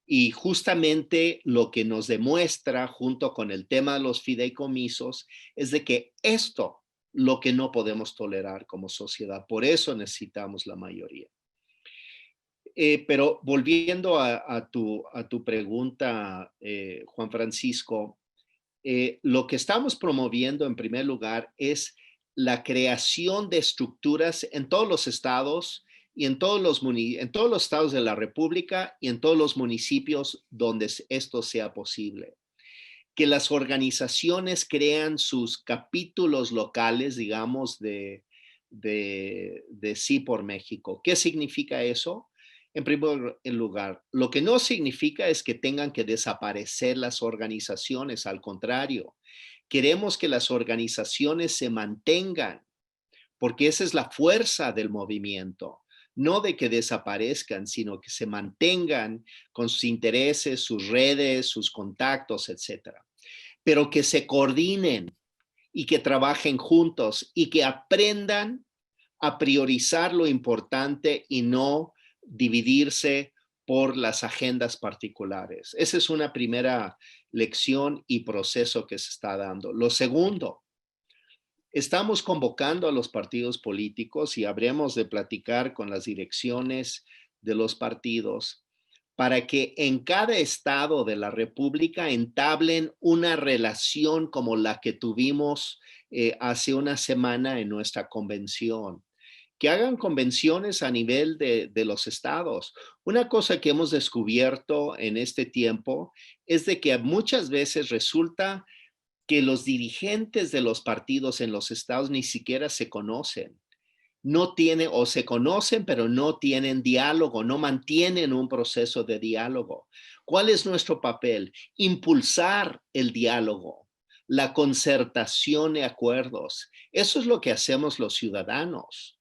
Y justamente lo que nos demuestra, junto con el tema de los fideicomisos, es de que esto lo que no podemos tolerar como sociedad. Por eso necesitamos la mayoría. Pero volviendo a tu pregunta, Juan Francisco, lo que estamos promoviendo en primer lugar es la creación de estructuras en todos los estados y en todos los estados de la República y en todos los municipios donde esto sea posible. Que las organizaciones crean sus capítulos locales, digamos, de Sí por México. ¿Qué significa eso? En primer lugar, lo que no significa es que tengan que desaparecer las organizaciones, al contrario, queremos que las organizaciones se mantengan, porque esa es la fuerza del movimiento, no de que desaparezcan, sino que se mantengan con sus intereses, sus redes, sus contactos, etcétera, pero que se coordinen y que trabajen juntos y que aprendan a priorizar lo importante y no dividirse por las agendas particulares. Esa es una primera lección y proceso que se está dando. Lo segundo, estamos convocando a los partidos políticos y habremos de platicar con las direcciones de los partidos para que en cada estado de la República entablen una relación como la que tuvimos hace una semana en nuestra convención. Que hagan convenciones a nivel de los estados. Una cosa que hemos descubierto en este tiempo es de que muchas veces resulta que los dirigentes de los partidos en los estados ni siquiera se conocen. No tienen, o se conocen, pero no tienen diálogo, no mantienen un proceso de diálogo. ¿Cuál es nuestro papel? Impulsar el diálogo, la concertación de acuerdos. Eso es lo que hacemos los ciudadanos.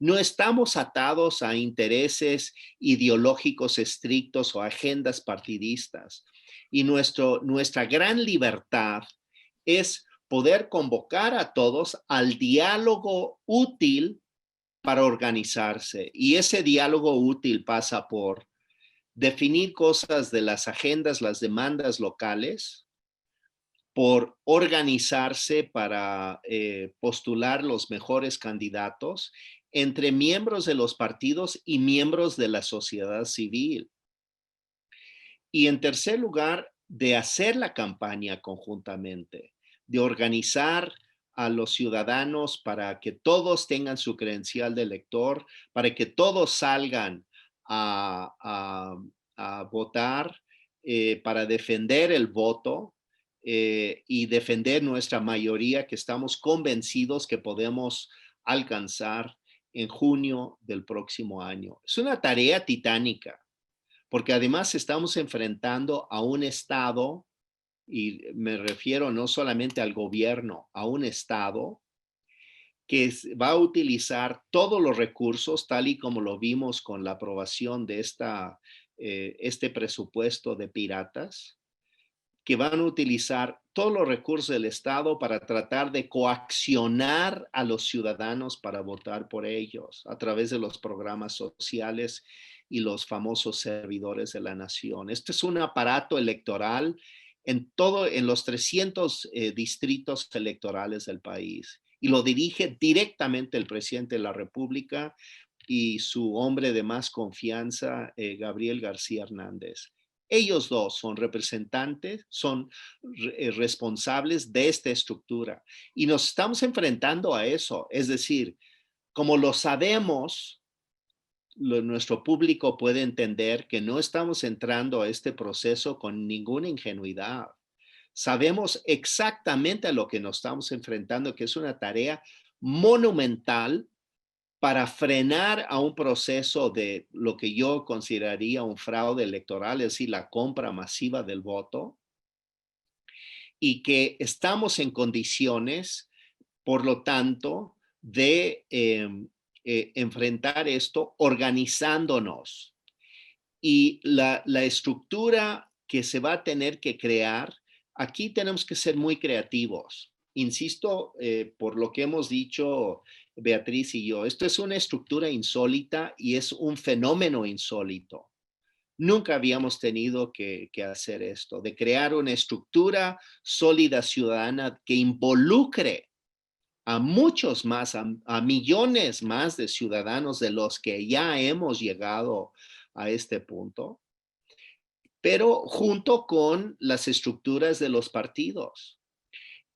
No estamos atados a intereses ideológicos estrictos o agendas partidistas. Y nuestra gran libertad es poder convocar a todos al diálogo útil para organizarse. Y ese diálogo útil pasa por definir cosas de las agendas, las demandas locales, por organizarse para postular los mejores candidatos entre miembros de los partidos y miembros de la sociedad civil. Y en tercer lugar, de hacer la campaña conjuntamente, de organizar a los ciudadanos para que todos tengan su credencial de elector, para que todos salgan a votar, para defender el voto y defender nuestra mayoría que estamos convencidos que podemos alcanzar en junio del próximo año. Es una tarea titánica, porque además estamos enfrentando a un Estado, y me refiero no solamente al gobierno, a un Estado que va a utilizar todos los recursos, tal y como lo vimos con la aprobación de este presupuesto de piratas, que van a utilizar todos los recursos del Estado para tratar de coaccionar a los ciudadanos para votar por ellos a través de los programas sociales y los famosos servidores de la nación. Este es un aparato electoral en los 300 distritos electorales del país, y lo dirige directamente el presidente de la República y su hombre de más confianza, Gabriel García Hernández. Ellos dos son representantes, son responsables de esta estructura, y nos estamos enfrentando a eso. Es decir, como lo sabemos, nuestro público puede entender que no estamos entrando a este proceso con ninguna ingenuidad. Sabemos exactamente a lo que nos estamos enfrentando, que es una tarea monumental para frenar a un proceso de lo que yo consideraría un fraude electoral, es decir, la compra masiva del voto, y que estamos en condiciones, por lo tanto, de enfrentar esto organizándonos. Y la estructura que se va a tener que crear, aquí tenemos que ser muy creativos. Insisto, por lo que hemos dicho Beatriz y yo, esto es una estructura insólita y es un fenómeno insólito. Nunca habíamos tenido que hacer esto, de crear una estructura sólida ciudadana que involucre a muchos más, a millones más de ciudadanos de los que ya hemos llegado a este punto, pero junto con las estructuras de los partidos.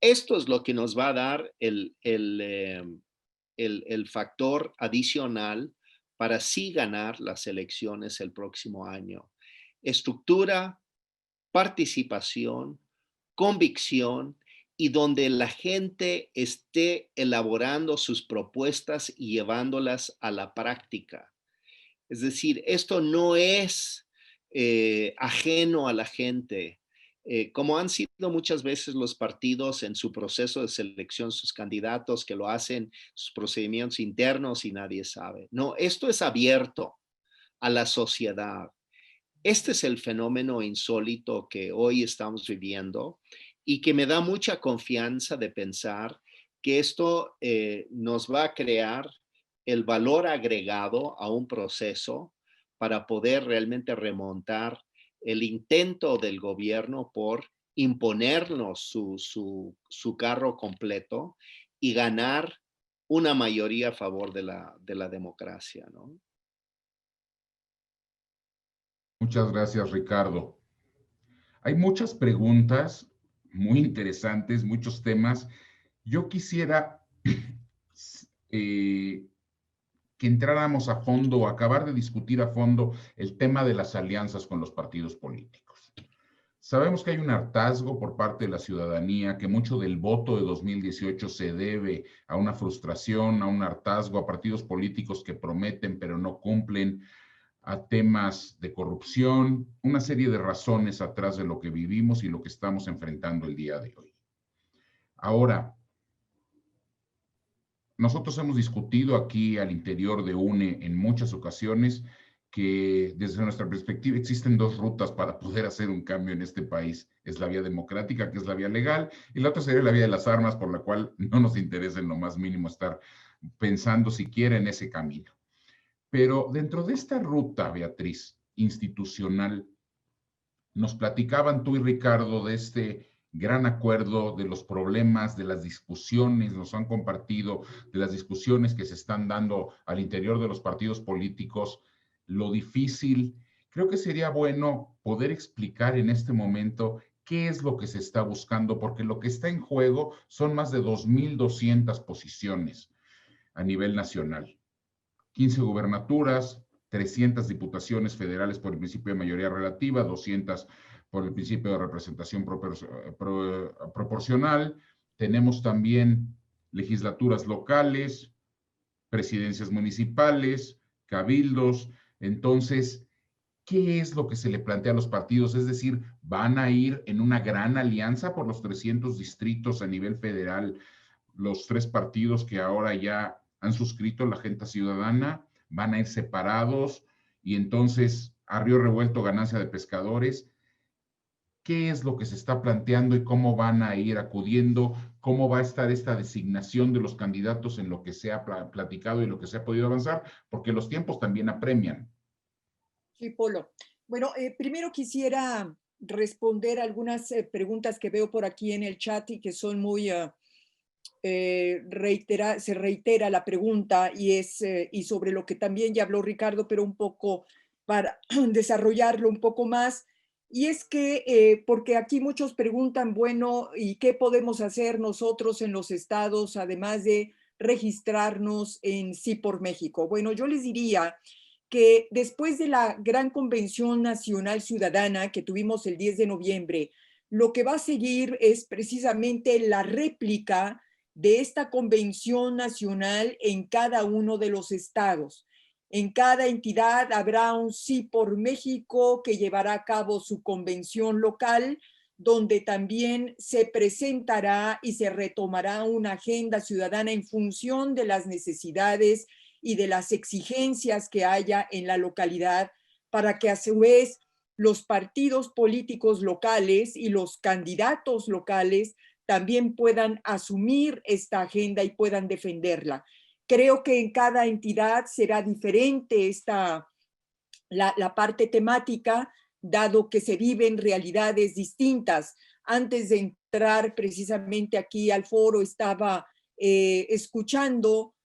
Esto es lo que nos va a dar el factor adicional para sí ganar las elecciones el próximo año. Estructura, participación, convicción, y donde la gente esté elaborando sus propuestas y llevándolas a la práctica. Es decir, esto no es ajeno a la gente. Como han sido muchas veces los partidos en su proceso de selección, sus candidatos que lo hacen, sus procedimientos internos y nadie sabe. No, esto es abierto a la sociedad. Este es el fenómeno insólito que hoy estamos viviendo y que me da mucha confianza de pensar que esto nos va a crear el valor agregado a un proceso para poder realmente remontar el intento del gobierno por imponernos su carro completo y ganar una mayoría a favor de la democracia, ¿no? Muchas gracias, Ricardo. Hay muchas preguntas muy interesantes, muchos temas. Yo quisiera que entráramos a fondo, acabar de discutir a fondo el tema de las alianzas con los partidos políticos. Sabemos que hay un hartazgo por parte de la ciudadanía, que mucho del voto de 2018 se debe a una frustración, a un hartazgo, a partidos políticos que prometen pero no cumplen, a temas de corrupción, una serie de razones atrás de lo que vivimos y lo que estamos enfrentando el día de hoy. Ahora, nosotros hemos discutido aquí al interior de UNE en muchas ocasiones que desde nuestra perspectiva existen dos rutas para poder hacer un cambio en este país. Es la vía democrática, que es la vía legal, y la otra sería la vía de las armas, por la cual no nos interesa en lo más mínimo estar pensando siquiera en ese camino. Pero dentro de esta ruta, Beatriz, institucional, nos platicaban tú y Ricardo de este gran acuerdo, de los problemas, de las discusiones, nos han compartido de las discusiones que se están dando al interior de los partidos políticos, lo difícil. Creo que sería bueno poder explicar en este momento qué es lo que se está buscando, porque lo que está en juego son más de 2,200 posiciones a nivel nacional. 15 gubernaturas, 300 diputaciones federales por el principio de mayoría relativa, 200 por el principio de representación proporcional. Tenemos también legislaturas locales, presidencias municipales, cabildos. Entonces, ¿qué es lo que se le plantea a los partidos? Es decir, ¿van a ir en una gran alianza por los 300 distritos a nivel federal, los tres partidos que ahora ya han suscrito la Agenda Ciudadana? ¿Van a ir separados? Y entonces, a río revuelto, ganancia de pescadores. ¿Qué es lo que se está planteando y cómo van a ir acudiendo? ¿Cómo va a estar esta designación de los candidatos en lo que se ha platicado y lo que se ha podido avanzar? Porque los tiempos también apremian. Sí, Polo. Bueno, primero quisiera responder algunas preguntas que veo por aquí en el chat y que son muy, se reitera la pregunta y sobre lo que también ya habló Ricardo, pero un poco para desarrollarlo un poco más. Y es que, porque aquí muchos preguntan, bueno, ¿y qué podemos hacer nosotros en los estados, además de registrarnos en Sí por México? Bueno, yo les diría que después de la gran convención nacional ciudadana que tuvimos el 10 de noviembre, lo que va a seguir es precisamente la réplica de esta convención nacional en cada uno de los estados. En cada entidad habrá un Sí por México que llevará a cabo su convención local, donde también se presentará y se retomará una agenda ciudadana en función de las necesidades y de las exigencias que haya en la localidad, para que a su vez los partidos políticos locales y los candidatos locales también puedan asumir esta agenda y puedan defenderla. Creo que en cada entidad será diferente la parte temática, dado que se viven realidades distintas. Antes de entrar precisamente aquí al foro, estaba escuchando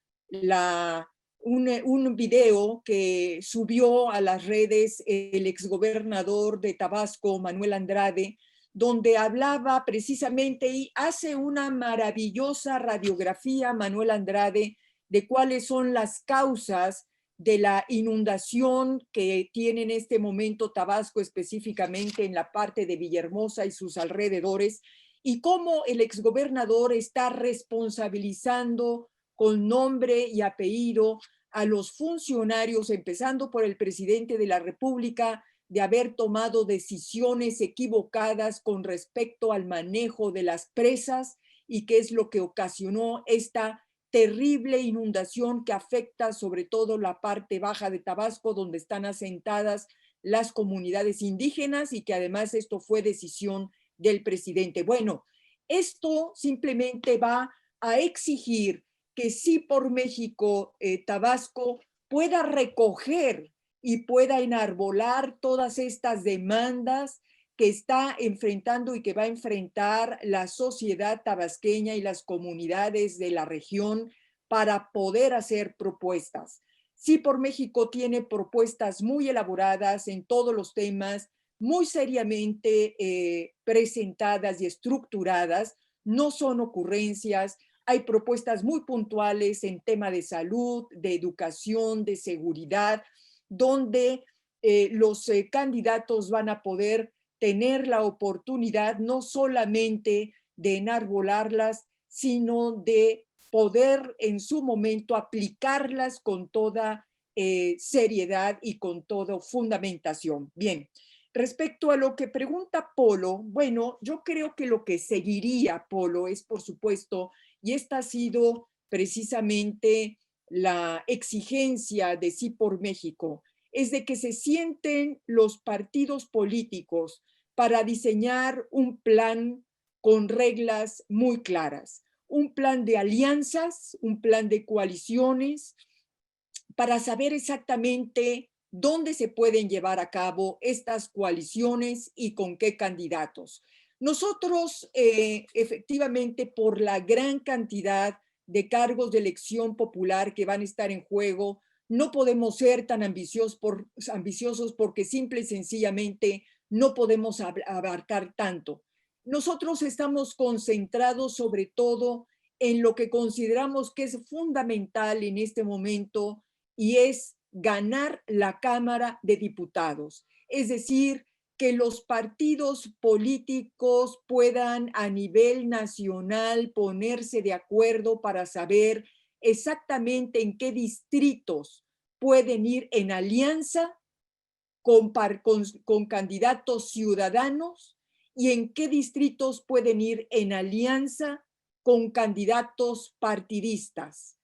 un video que subió a las redes el exgobernador de Tabasco, Manuel Andrade, donde hablaba precisamente y hace una maravillosa radiografía, Manuel Andrade, de cuáles son las causas de la inundación que tiene en este momento Tabasco, específicamente en la parte de Villahermosa y sus alrededores, y cómo el exgobernador está responsabilizando con nombre y apellido a los funcionarios, empezando por el presidente de la República, de haber tomado decisiones equivocadas con respecto al manejo de las presas y qué es lo que ocasionó esta terrible inundación que afecta sobre todo la parte baja de Tabasco, donde están asentadas las comunidades indígenas y que además esto fue decisión del presidente. Bueno, esto simplemente va a exigir que Sí por México Tabasco pueda recoger y pueda enarbolar todas estas demandas que está enfrentando y que va a enfrentar la sociedad tabasqueña y las comunidades de la región para poder hacer propuestas. Sí por México tiene propuestas muy elaboradas en todos los temas, muy seriamente presentadas y estructuradas, no son ocurrencias, hay propuestas muy puntuales en tema de salud, de educación, de seguridad, donde los candidatos van a poder tener la oportunidad no solamente de enarbolarlas, sino de poder en su momento aplicarlas con toda seriedad y con toda fundamentación. Bien, respecto a lo que pregunta Polo, bueno, yo creo que lo que seguiría, Polo, es por supuesto, y esta ha sido precisamente la exigencia de Sí por México, es de que se sienten los partidos políticos para diseñar un plan con reglas muy claras, un plan de alianzas, un plan de coaliciones, para saber exactamente dónde se pueden llevar a cabo estas coaliciones y con qué candidatos. Nosotros, efectivamente, por la gran cantidad de cargos de elección popular que van a estar en juego, no podemos ser tan ambiciosos porque simple y sencillamente no podemos abarcar tanto. Nosotros estamos concentrados sobre todo en lo que consideramos que es fundamental en este momento, y es ganar la Cámara de Diputados. Es decir, que los partidos políticos puedan a nivel nacional ponerse de acuerdo para saber exactamente en qué distritos pueden ir en alianza con candidatos ciudadanos y en qué distritos pueden ir en alianza con candidatos partidistas.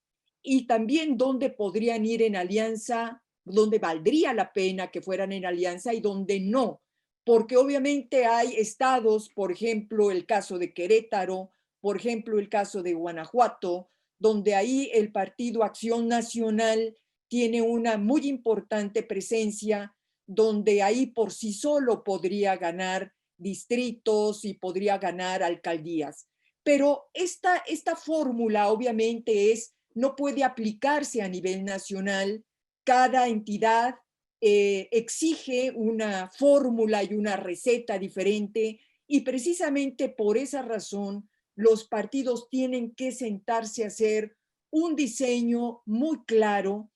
Y también dónde podrían ir en alianza, dónde valdría la pena que fueran en alianza y dónde no. Porque obviamente hay estados, por ejemplo, el caso de Querétaro, por ejemplo, el caso de Guanajuato, donde ahí el Partido Acción Nacional tiene una muy importante presencia, donde ahí por sí solo podría ganar distritos y podría ganar alcaldías. Pero esta fórmula obviamente no puede aplicarse a nivel nacional. Cada entidad exige una fórmula y una receta diferente, y precisamente por esa razón los partidos tienen que sentarse a hacer un diseño muy claro,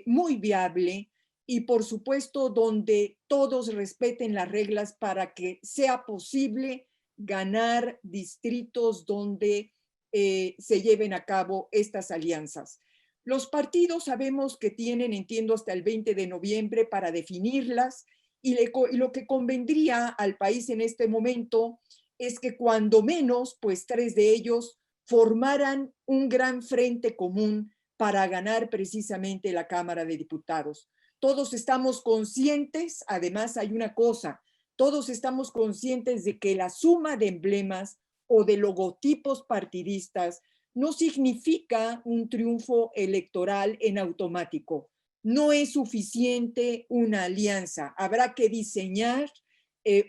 muy viable, y por supuesto donde todos respeten las reglas para que sea posible ganar distritos donde se lleven a cabo estas alianzas. Los partidos sabemos que tienen, entiendo, hasta el 20 de noviembre para definirlas, y lo que convendría al país en este momento es que cuando menos, pues 3 de ellos formaran un gran frente común para ganar precisamente la Cámara de Diputados. Todos estamos conscientes, además hay una cosa, todos estamos conscientes de que la suma de emblemas o de logotipos partidistas no significa un triunfo electoral en automático. No es suficiente una alianza. Habrá que diseñar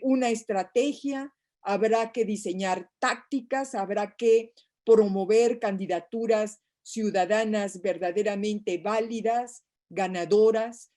una estrategia, habrá que diseñar tácticas, habrá que promover candidaturas ciudadanas verdaderamente válidas, ganadoras.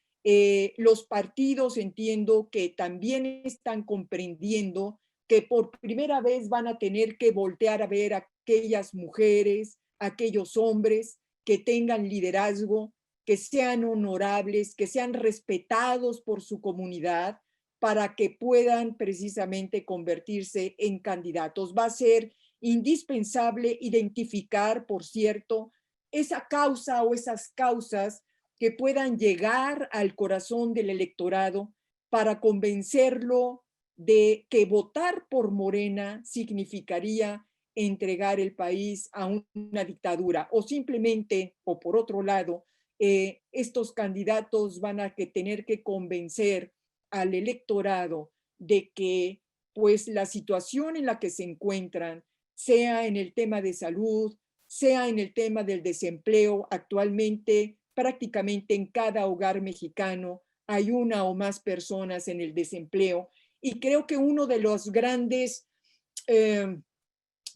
Los partidos, entiendo que también están comprendiendo que por primera vez van a tener que voltear a ver a aquellas mujeres, aquellos hombres que tengan liderazgo, que sean honorables, que sean respetados por su comunidad, para que puedan precisamente convertirse en candidatos. Va a ser indispensable identificar, por cierto, esa causa o esas causas que puedan llegar al corazón del electorado para convencerlo de que votar por Morena significaría entregar el país a una dictadura, o simplemente, o por otro lado, estos candidatos van a tener que convencer al electorado de que pues la situación en la que se encuentran, sea en el tema de salud, sea en el tema del desempleo, actualmente prácticamente en cada hogar mexicano hay una o más personas en el desempleo. Y creo que uno de los grandes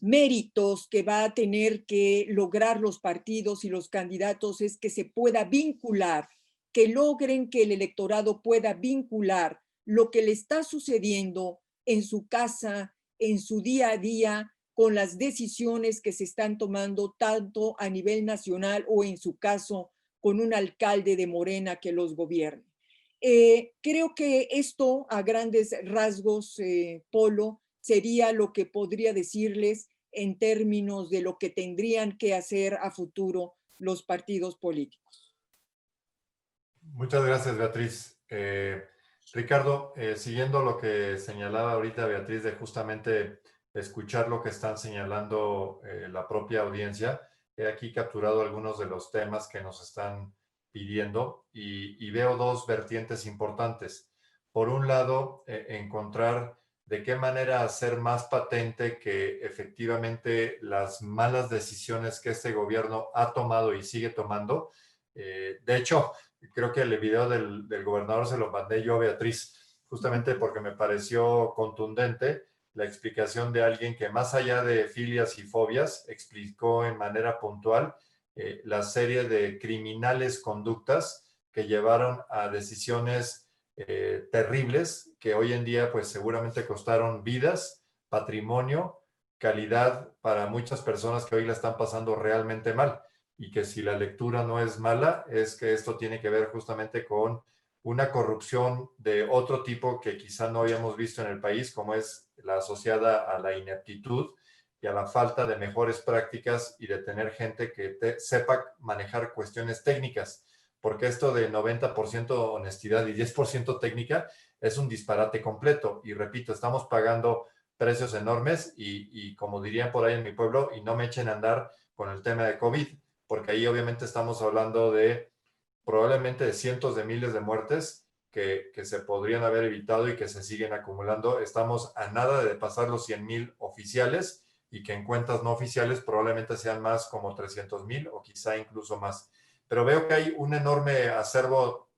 méritos que va a tener que lograr los partidos y los candidatos es que se pueda vincular, que logren que el electorado pueda vincular lo que le está sucediendo en su casa, en su día a día, con las decisiones que se están tomando tanto a nivel nacional o en su caso con un alcalde de Morena que los gobierne. Creo que esto a grandes rasgos, Polo, sería lo que podría decirles en términos de lo que tendrían que hacer a futuro los partidos políticos. Muchas gracias, Beatriz. Ricardo, siguiendo lo que señalaba ahorita Beatriz de justamente escuchar lo que están señalando la propia audiencia, he aquí capturado algunos de los temas que nos están pidiendo y veo dos vertientes importantes. Por un lado, encontrar de qué manera hacer más patente que efectivamente las malas decisiones que este gobierno ha tomado y sigue tomando. De hecho, creo que el video del gobernador se lo mandé yo a Beatriz, justamente porque me pareció contundente la explicación de alguien que más allá de filias y fobias, explicó en manera puntual la serie de criminales conductas que llevaron a decisiones terribles que hoy en día pues seguramente costaron vidas, patrimonio, calidad para muchas personas que hoy la están pasando realmente mal y que si la lectura no es mala es que esto tiene que ver justamente con una corrupción de otro tipo que quizá no habíamos visto en el país, como es la asociada a la ineptitud y a la falta de mejores prácticas y de tener gente que sepa manejar cuestiones técnicas, porque esto de 90% honestidad y 10% técnica es un disparate completo. Y repito, estamos pagando precios enormes y como dirían por ahí en mi pueblo, y no me echen a andar con el tema de COVID, porque ahí obviamente estamos hablando de probablemente de cientos de miles de muertes que se podrían haber evitado y que se siguen acumulando. Estamos a nada de pasar los 100,000 oficiales y que en cuentas no oficiales probablemente sean más como 300,000 o quizá incluso más. Pero veo que hay un enorme acervo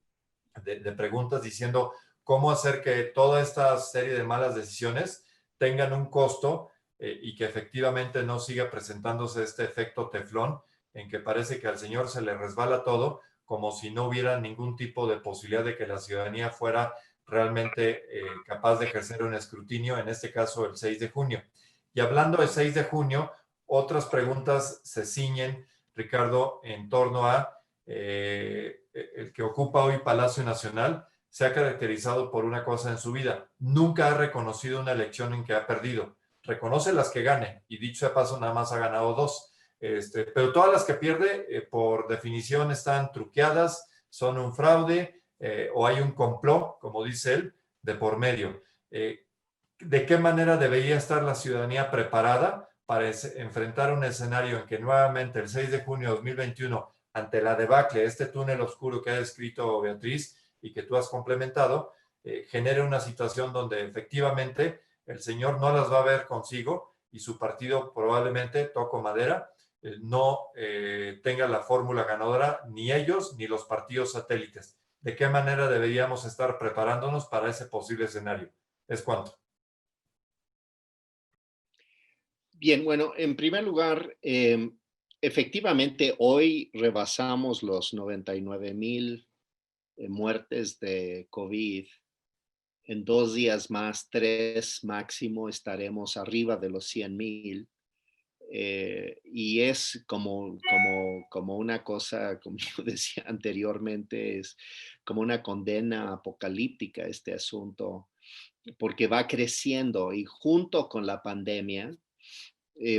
de preguntas diciendo cómo hacer que toda esta serie de malas decisiones tengan un costo y que efectivamente no siga presentándose este efecto teflón en que parece que al señor se le resbala todo como si no hubiera ningún tipo de posibilidad de que la ciudadanía fuera realmente capaz de ejercer un escrutinio, en este caso el 6 de junio. Y hablando del 6 de junio, otras preguntas se ciñen, Ricardo, en torno a el que ocupa hoy Palacio Nacional se ha caracterizado por una cosa en su vida. Nunca ha reconocido una elección en que ha perdido. Reconoce las que gane y dicho de paso nada más ha ganado 2. Pero todas las que pierde, por definición, están truqueadas, son un fraude o hay un complot, como dice él, de por medio. ¿De qué manera debería estar la ciudadanía preparada para enfrentar un escenario en que nuevamente el 6 de junio de 2021, ante la debacle, este túnel oscuro que ha descrito Beatriz y que tú has complementado, genere una situación donde efectivamente el señor no las va a ver consigo y su partido probablemente, toco madera, no tenga la fórmula ganadora, ni ellos ni los partidos satélites? ¿De qué manera deberíamos estar preparándonos para ese posible escenario? ¿Es cuánto? Bien, bueno, en primer lugar, efectivamente hoy rebasamos los 99,000 muertes de COVID. En 2 días más, 3 máximo, estaremos arriba de los 100,000. Y es como una cosa, como yo decía anteriormente, es como una condena apocalíptica este asunto, porque va creciendo y junto con la pandemia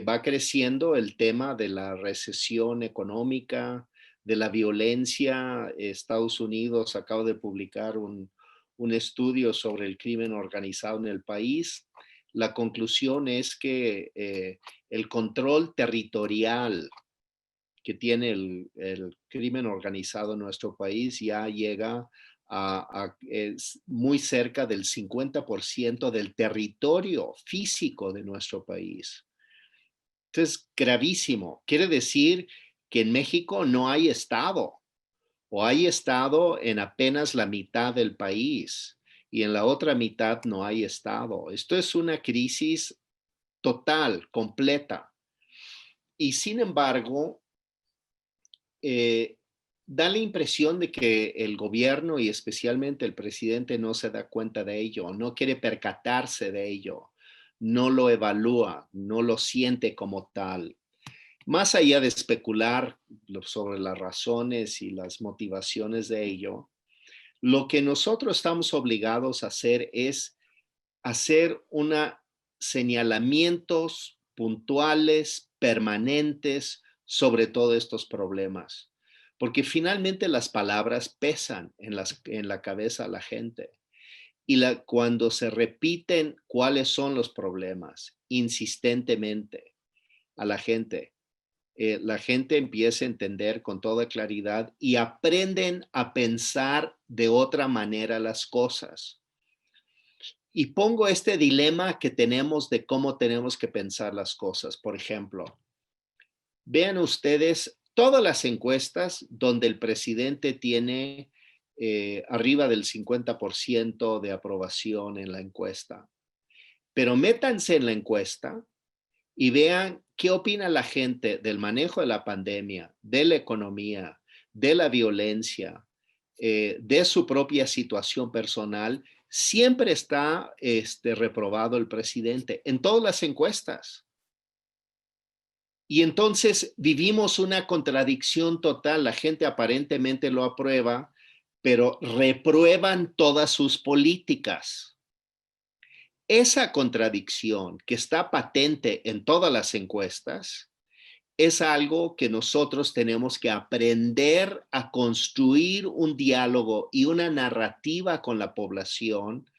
va creciendo el tema de la recesión económica, de la violencia. Estados Unidos acaba de publicar un estudio sobre el crimen organizado en el país. La conclusión es que el control territorial que tiene el crimen organizado en nuestro país ya llega es muy cerca del 50% del territorio físico de nuestro país. Entonces, gravísimo. Quiere decir que en México no hay Estado. o hay estado en apenas la mitad del país y en la otra mitad no hay estado. Esto es una crisis total, completa. Y sin embargo, da la impresión de que el gobierno y especialmente el presidente no se da cuenta de ello, no quiere percatarse de ello, no lo evalúa, no lo siente como tal. Más allá de especular sobre las razones y las motivaciones de ello, lo que nosotros estamos obligados a hacer es hacer señalamientos puntuales, permanentes sobre todos estos problemas. Porque finalmente las palabras pesan en la cabeza de la gente. Y cuando se repiten cuáles son los problemas insistentemente a la gente empieza a entender con toda claridad y aprenden a pensar de otra manera las cosas. Y pongo este dilema que tenemos de cómo tenemos que pensar las cosas. Por ejemplo, vean ustedes todas las encuestas donde el presidente tiene arriba del 50% de aprobación en la encuesta. Pero métanse en la encuesta y vean qué opina la gente del manejo de la pandemia, de la economía, de la violencia, de su propia situación personal. Siempre está reprobado el presidente en todas las encuestas. Y entonces vivimos una contradicción total. La gente aparentemente lo aprueba, pero reprueban todas sus políticas. Esa contradicción que está patente en todas las encuestas es algo que nosotros tenemos que aprender a construir un diálogo y una narrativa con la población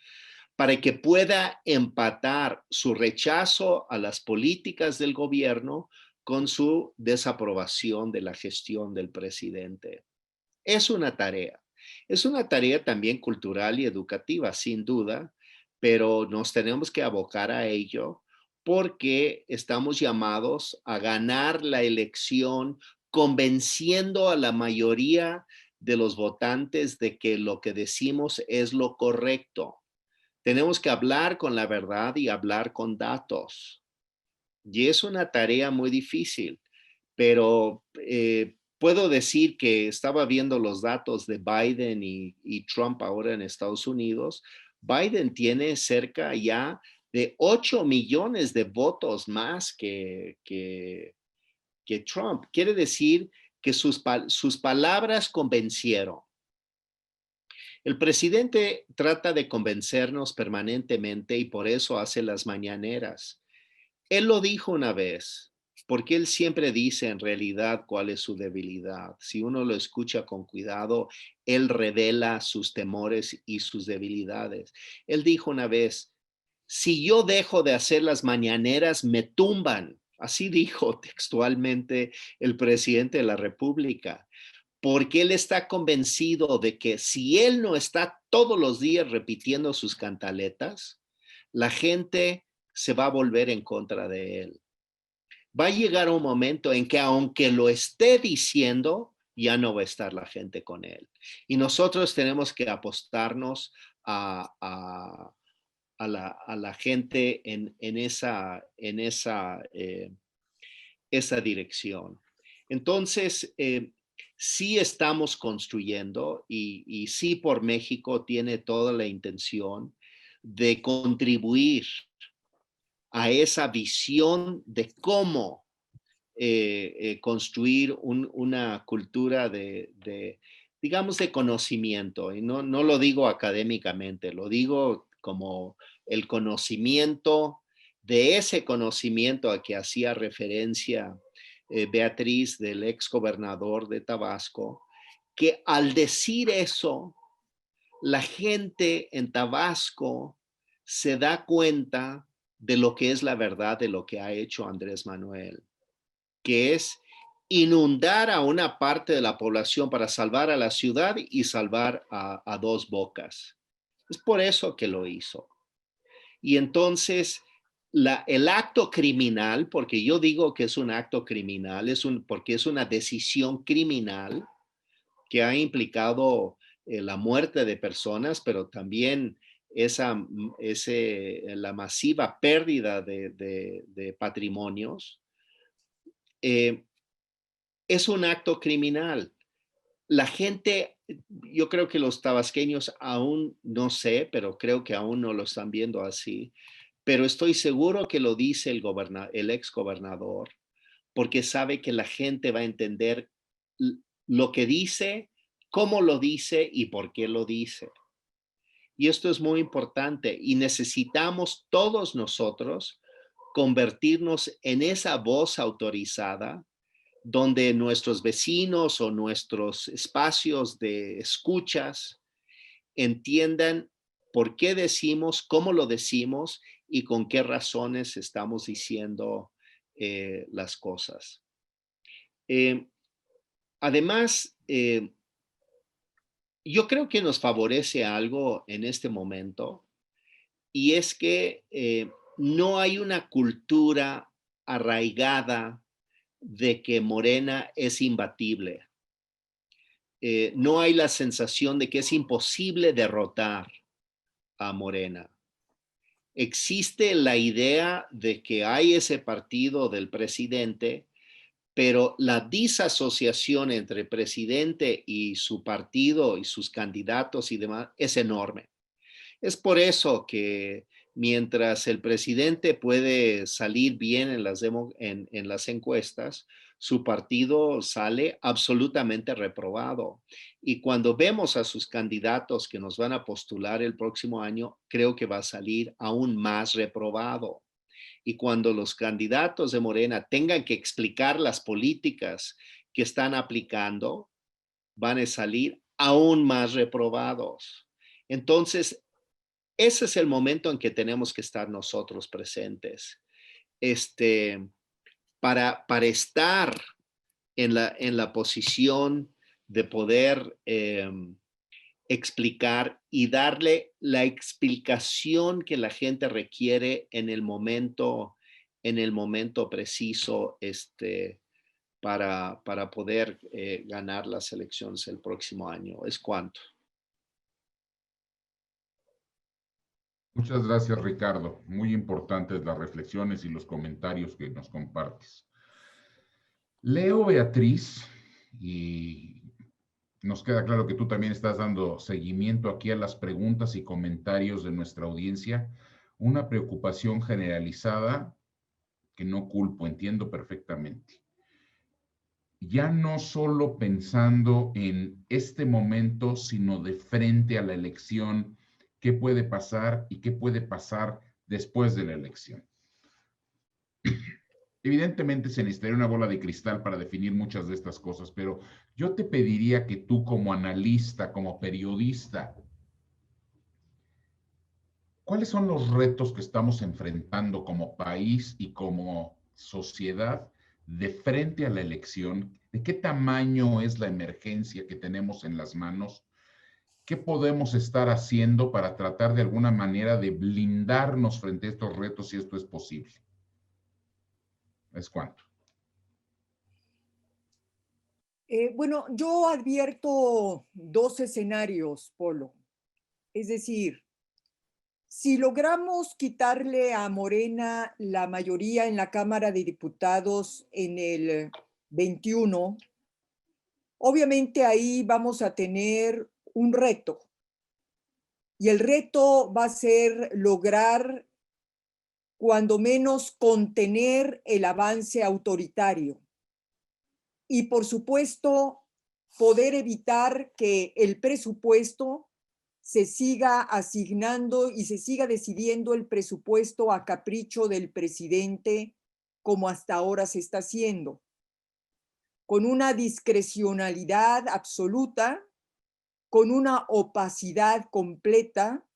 para que pueda empatar su rechazo a las políticas del gobierno con su desaprobación de la gestión del presidente. Es una tarea también cultural y educativa, sin duda, pero nos tenemos que abocar a ello porque estamos llamados a ganar la elección convenciendo a la mayoría de los votantes de que lo que decimos es lo correcto. Tenemos que hablar con la verdad y hablar con datos. Y es una tarea muy difícil, pero puedo decir que estaba viendo los datos de Biden y Trump ahora en Estados Unidos. Biden tiene cerca ya de 8 millones de votos más que Trump. Quiere decir que sus palabras convencieron. El presidente trata de convencernos permanentemente y por eso hace las mañaneras. Él lo dijo una vez, porque él siempre dice en realidad cuál es su debilidad. Si uno lo escucha con cuidado, él revela sus temores y sus debilidades. Él dijo una vez, si yo dejo de hacer las mañaneras, me tumban. Así dijo textualmente el presidente de la República, porque él está convencido de que si él no está todos los días repitiendo sus cantaletas, la gente se va a volver en contra de él. Va a llegar un momento en que aunque lo esté diciendo, ya no va a estar la gente con él. Y nosotros tenemos que apostarnos a la gente en esa dirección. Entonces, sí estamos construyendo y sí por México tiene toda la intención de contribuir a esa visión de cómo construir una cultura digamos, de conocimiento. Y no lo digo académicamente, lo digo como el conocimiento, de ese conocimiento a que hacía referencia Beatriz, del ex gobernador de Tabasco, que al decir eso, la gente en Tabasco se da cuenta de lo que es la verdad de lo que ha hecho Andrés Manuel, que es inundar a una parte de la población para salvar a la ciudad y salvar a Dos Bocas. Es por eso que lo hizo. Y entonces el acto criminal, porque yo digo que es un acto criminal, porque es una decisión criminal, que ha implicado la muerte de personas, pero también la masiva pérdida de patrimonios, es un acto criminal. La gente, yo creo que los tabasqueños aún no sé, pero creo que aún no lo están viendo así, pero estoy seguro que lo dice el ex gobernador, porque sabe que la gente va a entender lo que dice, cómo lo dice y por qué lo dice. Y esto es muy importante y necesitamos todos nosotros convertirnos en esa voz autorizada donde nuestros vecinos o nuestros espacios de escuchas entiendan por qué decimos, cómo lo decimos y con qué razones estamos diciendo las cosas. Además, yo creo que nos favorece algo en este momento y es que no hay una cultura arraigada de que Morena es imbatible. No hay la sensación de que es imposible derrotar a Morena. Existe la idea de que hay ese partido del presidente, pero la disasociación entre el presidente y su partido y sus candidatos y demás es enorme. Es por eso que mientras el presidente puede salir bien en las encuestas, su partido sale absolutamente reprobado. Y cuando vemos a sus candidatos que nos van a postular el próximo año, creo que va a salir aún más reprobado. Y cuando los candidatos de Morena tengan que explicar las políticas que están aplicando, van a salir aún más reprobados. Entonces, ese es el momento en que tenemos que estar nosotros presentes. Para estar en la posición de poder explicar y darle la explicación que la gente requiere en el momento preciso para poder ganar las elecciones el próximo año. ¿Es cuánto? Muchas gracias, Ricardo. Muy importantes las reflexiones y los comentarios que nos compartes. Leo, Beatriz, y nos queda claro que tú también estás dando seguimiento aquí a las preguntas y comentarios de nuestra audiencia. Una preocupación generalizada que no culpo, entiendo perfectamente. Ya no solo pensando en este momento, sino de frente a la elección, qué puede pasar y qué puede pasar después de la elección. Evidentemente se necesitaría una bola de cristal para definir muchas de estas cosas, pero yo te pediría que tú como analista, como periodista, ¿cuáles son los retos que estamos enfrentando como país y como sociedad de frente a la elección? ¿De qué tamaño es la emergencia que tenemos en las manos? ¿Qué podemos estar haciendo para tratar de alguna manera de blindarnos frente a estos retos si esto es posible? ¿Es cuánto? Bueno, yo advierto dos escenarios, Polo. Es decir, si logramos quitarle a Morena la mayoría en la Cámara de Diputados en el 21, obviamente ahí vamos a tener un reto. Y el reto va a ser lograr, cuando menos, contener el avance autoritario. Y por supuesto, poder evitar que el presupuesto se siga asignando y se siga decidiendo el presupuesto a capricho del presidente, como hasta ahora se está haciendo, con una discrecionalidad absoluta, con una opacidad completa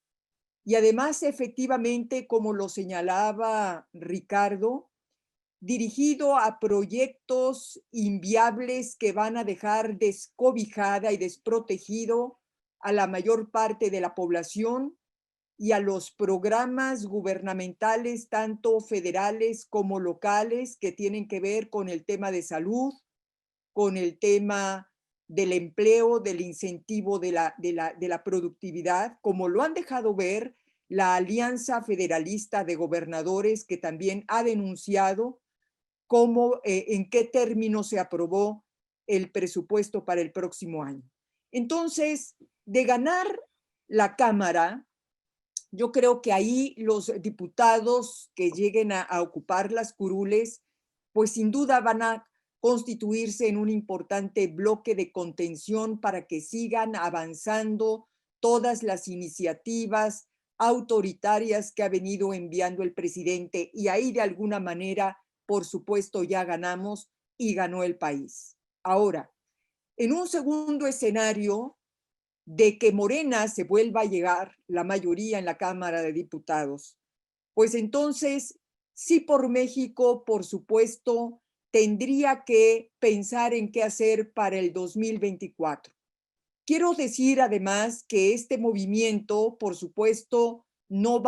y además, efectivamente, como lo señalaba Ricardo, dirigido a proyectos inviables que van a dejar descobijada y desprotegido a la mayor parte de la población y a los programas gubernamentales, tanto federales como locales, que tienen que ver con el tema de salud, con el tema del empleo, del incentivo de la productividad, como lo han dejado ver la Alianza Federalista de Gobernadores, que también ha denunciado cómo, en qué términos se aprobó el presupuesto para el próximo año. Entonces, de ganar la Cámara, yo creo que ahí los diputados que lleguen a ocupar las curules, pues sin duda van a constituirse en un importante bloque de contención para que sigan avanzando todas las iniciativas autoritarias que ha venido enviando el presidente, y ahí de alguna manera, por supuesto, ya ganamos y ganó el país. Ahora, en un segundo escenario de que Morena se vuelva a llegar la mayoría en la Cámara de Diputados, pues entonces, sí por México, por supuesto, tendría que pensar en qué hacer para el 2024. Quiero decir además que este movimiento, por supuesto, no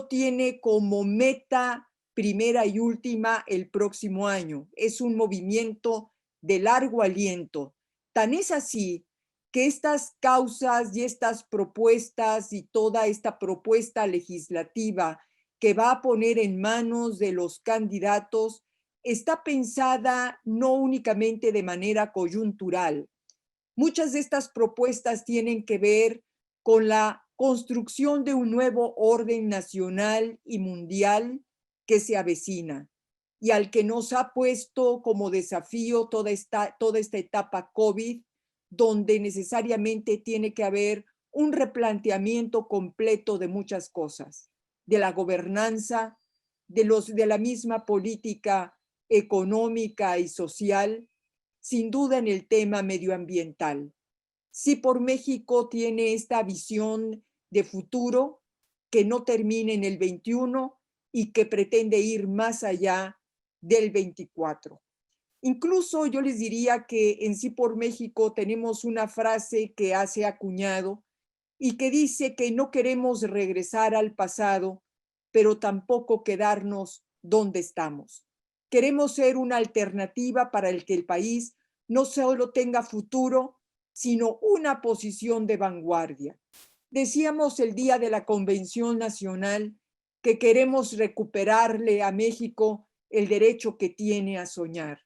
tiene como meta primera y última el próximo año. Es un movimiento de largo aliento. Tan es así que estas causas y estas propuestas y toda esta propuesta legislativa que va a poner en manos de los candidatos está pensada no únicamente de manera coyuntural. Muchas de estas propuestas tienen que ver con la construcción de un nuevo orden nacional y mundial que se avecina y al que nos ha puesto como desafío toda esta etapa COVID, donde necesariamente tiene que haber un replanteamiento completo de muchas cosas, de la gobernanza, de la misma política económica y social, sin duda en el tema medioambiental. Sí, por México tiene esta visión de futuro que no termine en el 21 y que pretende ir más allá del 24. Incluso yo les diría que en Sí por México tenemos una frase que hace acuñado y que dice que no queremos regresar al pasado, pero tampoco quedarnos donde estamos. Queremos ser una alternativa para el que el país no solo tenga futuro, sino una posición de vanguardia. Decíamos el día de la Convención Nacional que queremos recuperarle a México el derecho que tiene a soñar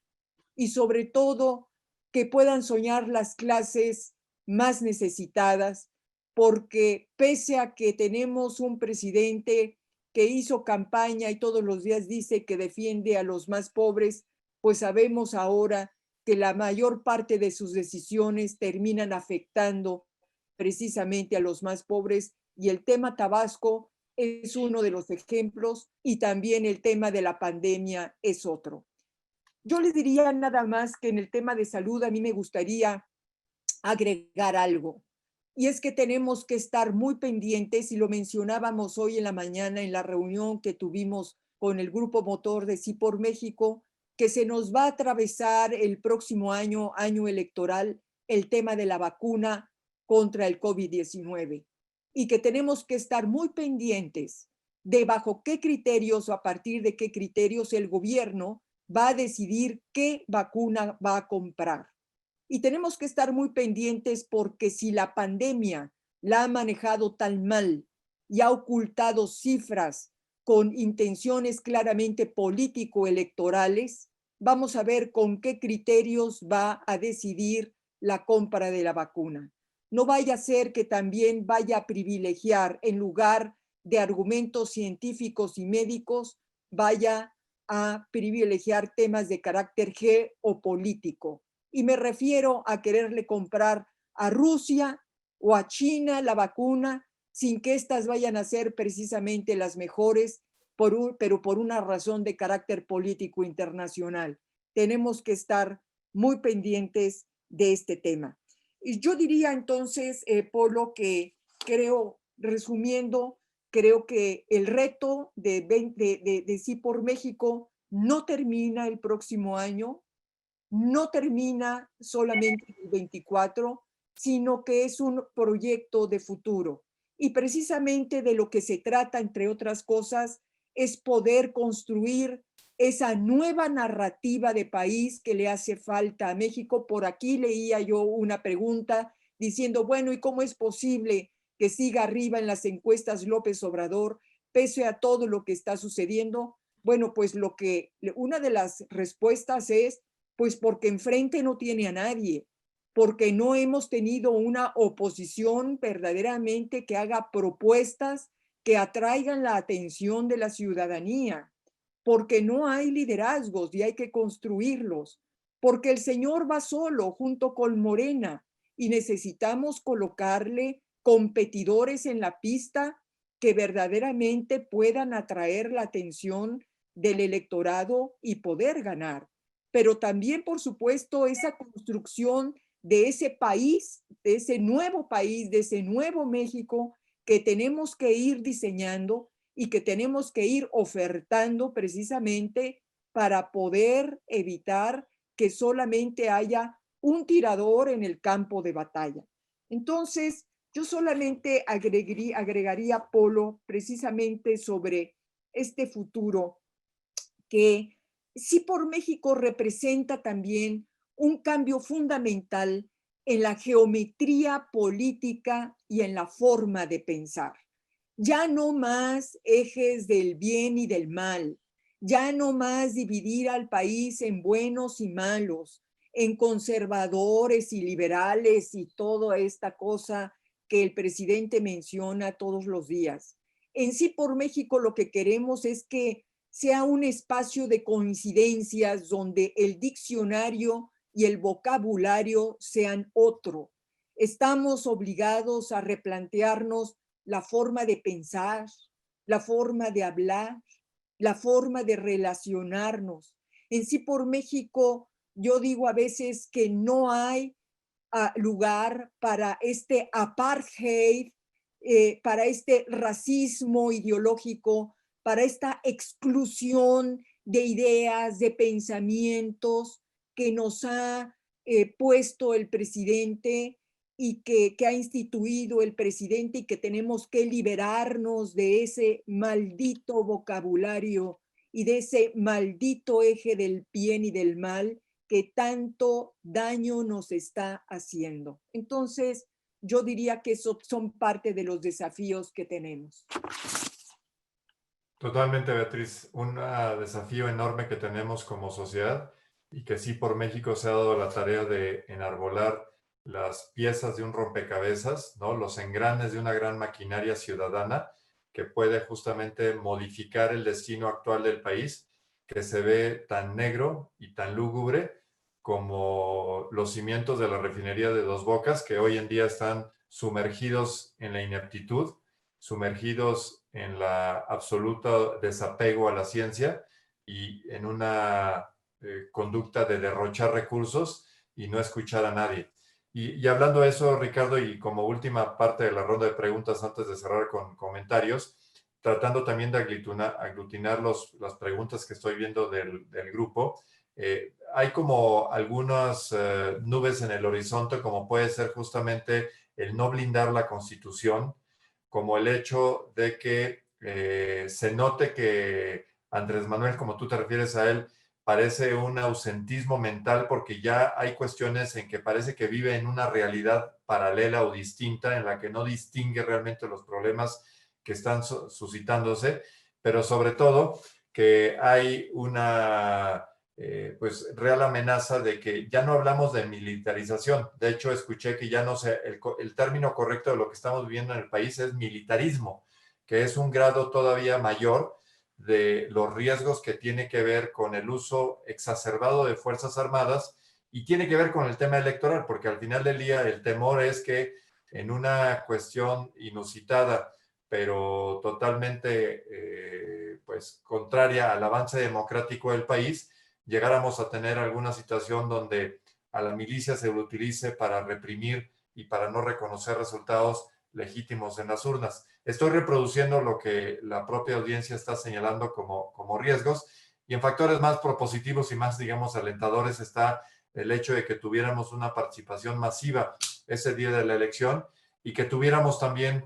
y sobre todo que puedan soñar las clases más necesitadas, porque pese a que tenemos un presidente que hizo campaña y todos los días dice que defiende a los más pobres, pues sabemos ahora que la mayor parte de sus decisiones terminan afectando precisamente a los más pobres, y el tema Tabasco es uno de los ejemplos y también el tema de la pandemia es otro. Yo les diría nada más que en el tema de salud a mí me gustaría agregar algo, y es que tenemos que estar muy pendientes, y lo mencionábamos hoy en la mañana en la reunión que tuvimos con el grupo motor de Sí por México, que se nos va a atravesar el próximo año, año electoral, el tema de la vacuna contra el COVID-19, y que tenemos que estar muy pendientes de bajo qué criterios o a partir de qué criterios el gobierno va a decidir qué vacuna va a comprar. Y tenemos que estar muy pendientes porque si la pandemia la ha manejado tan mal y ha ocultado cifras con intenciones claramente político-electorales, vamos a ver con qué criterios va a decidir la compra de la vacuna. No vaya a ser que también vaya a privilegiar, en lugar de argumentos científicos y médicos, vaya a privilegiar temas de carácter geopolítico. Y me refiero a quererle comprar a Rusia o a China la vacuna sin que éstas vayan a ser precisamente las mejores, pero por una razón de carácter político internacional. Tenemos que estar muy pendientes de este tema. Y yo diría entonces, Polo, que creo, resumiendo, creo que el reto de Sí por México no termina el próximo año, no termina solamente el 24, sino que es un proyecto de futuro. Y precisamente de lo que se trata, entre otras cosas, es poder construir esa nueva narrativa de país que le hace falta a México. Por aquí leía yo una pregunta diciendo, bueno, ¿y cómo es posible que siga arriba en las encuestas López Obrador, pese a todo lo que está sucediendo? Bueno, pues una de las respuestas es, pues porque enfrente no tiene a nadie, porque no hemos tenido una oposición verdaderamente que haga propuestas que atraigan la atención de la ciudadanía, porque no hay liderazgos y hay que construirlos, porque el señor va solo junto con Morena y necesitamos colocarle competidores en la pista que verdaderamente puedan atraer la atención del electorado y poder ganar. Pero también, por supuesto, esa construcción de ese país, de ese nuevo país, de ese nuevo México que tenemos que ir diseñando y que tenemos que ir ofertando precisamente para poder evitar que solamente haya un tirador en el campo de batalla. Entonces, yo solamente agregaría, Polo, precisamente sobre este futuro que sí por México representa también un cambio fundamental en la geometría política y en la forma de pensar. Ya no más ejes del bien y del mal, ya no más dividir al país en buenos y malos, en conservadores y liberales y toda esta cosa que el presidente menciona todos los días. En sí por México lo que queremos es que sea un espacio de coincidencias donde el diccionario y el vocabulario sean otro. Estamos obligados a replantearnos la forma de pensar, la forma de hablar, la forma de relacionarnos. En sí por México, yo digo a veces que no hay lugar para este apartheid, para este racismo ideológico, para esta exclusión de ideas, de pensamientos que nos ha puesto el presidente y que ha instituido el presidente, y que tenemos que liberarnos de ese maldito vocabulario y de ese maldito eje del bien y del mal que tanto daño nos está haciendo. Entonces, yo diría que eso son parte de los desafíos que tenemos. Totalmente, Beatriz. Un desafío enorme que tenemos como sociedad y que sí por México se ha dado la tarea de enarbolar las piezas de un rompecabezas, ¿no? Los engranes de una gran maquinaria ciudadana que puede justamente modificar el destino actual del país, que se ve tan negro y tan lúgubre como los cimientos de la refinería de Dos Bocas, que hoy en día están sumergidos en la ineptitud, sumergidos en la absoluta desapego a la ciencia y en una conducta de derrochar recursos y no escuchar a nadie. Y hablando de eso, Ricardo, y como última parte de la ronda de preguntas antes de cerrar con comentarios, tratando también de aglutinar las preguntas que estoy viendo del grupo, hay como algunas nubes en el horizonte, como puede ser justamente el no blindar la Constitución, como el hecho de que se note que Andrés Manuel, como tú te refieres a él, parece un ausentismo mental porque ya hay cuestiones en que parece que vive en una realidad paralela o distinta en la que no distingue realmente los problemas que están suscitándose, pero sobre todo que hay una pues real amenaza de que ya no hablamos de militarización. De hecho, escuché que ya no sé, el término correcto de lo que estamos viviendo en el país es militarismo, que es un grado todavía mayor de los riesgos que tiene que ver con el uso exacerbado de Fuerzas Armadas y tiene que ver con el tema electoral, porque al final del día el temor es que en una cuestión inusitada, pero totalmente pues contraria al avance democrático del país, llegáramos a tener alguna situación donde a la milicia se lo utilice para reprimir y para no reconocer resultados legítimos en las urnas. Estoy reproduciendo lo que la propia audiencia está señalando como riesgos, y en factores más propositivos y más, digamos, alentadores está el hecho de que tuviéramos una participación masiva ese día de la elección y que tuviéramos también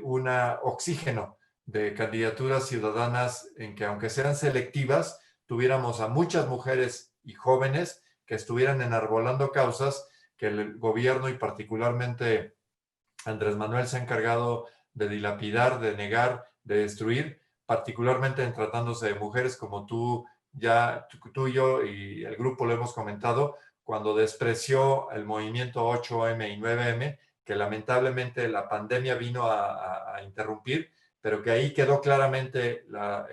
un oxígeno de candidaturas ciudadanas en que, aunque sean selectivas, tuviéramos a muchas mujeres y jóvenes que estuvieran enarbolando causas que el gobierno y particularmente Andrés Manuel se ha encargado de dilapidar, de negar, de destruir, particularmente en tratándose de mujeres como tú y yo y el grupo lo hemos comentado, cuando despreció el movimiento 8M y 9M, que lamentablemente la pandemia vino a interrumpir, pero que ahí quedó claramente la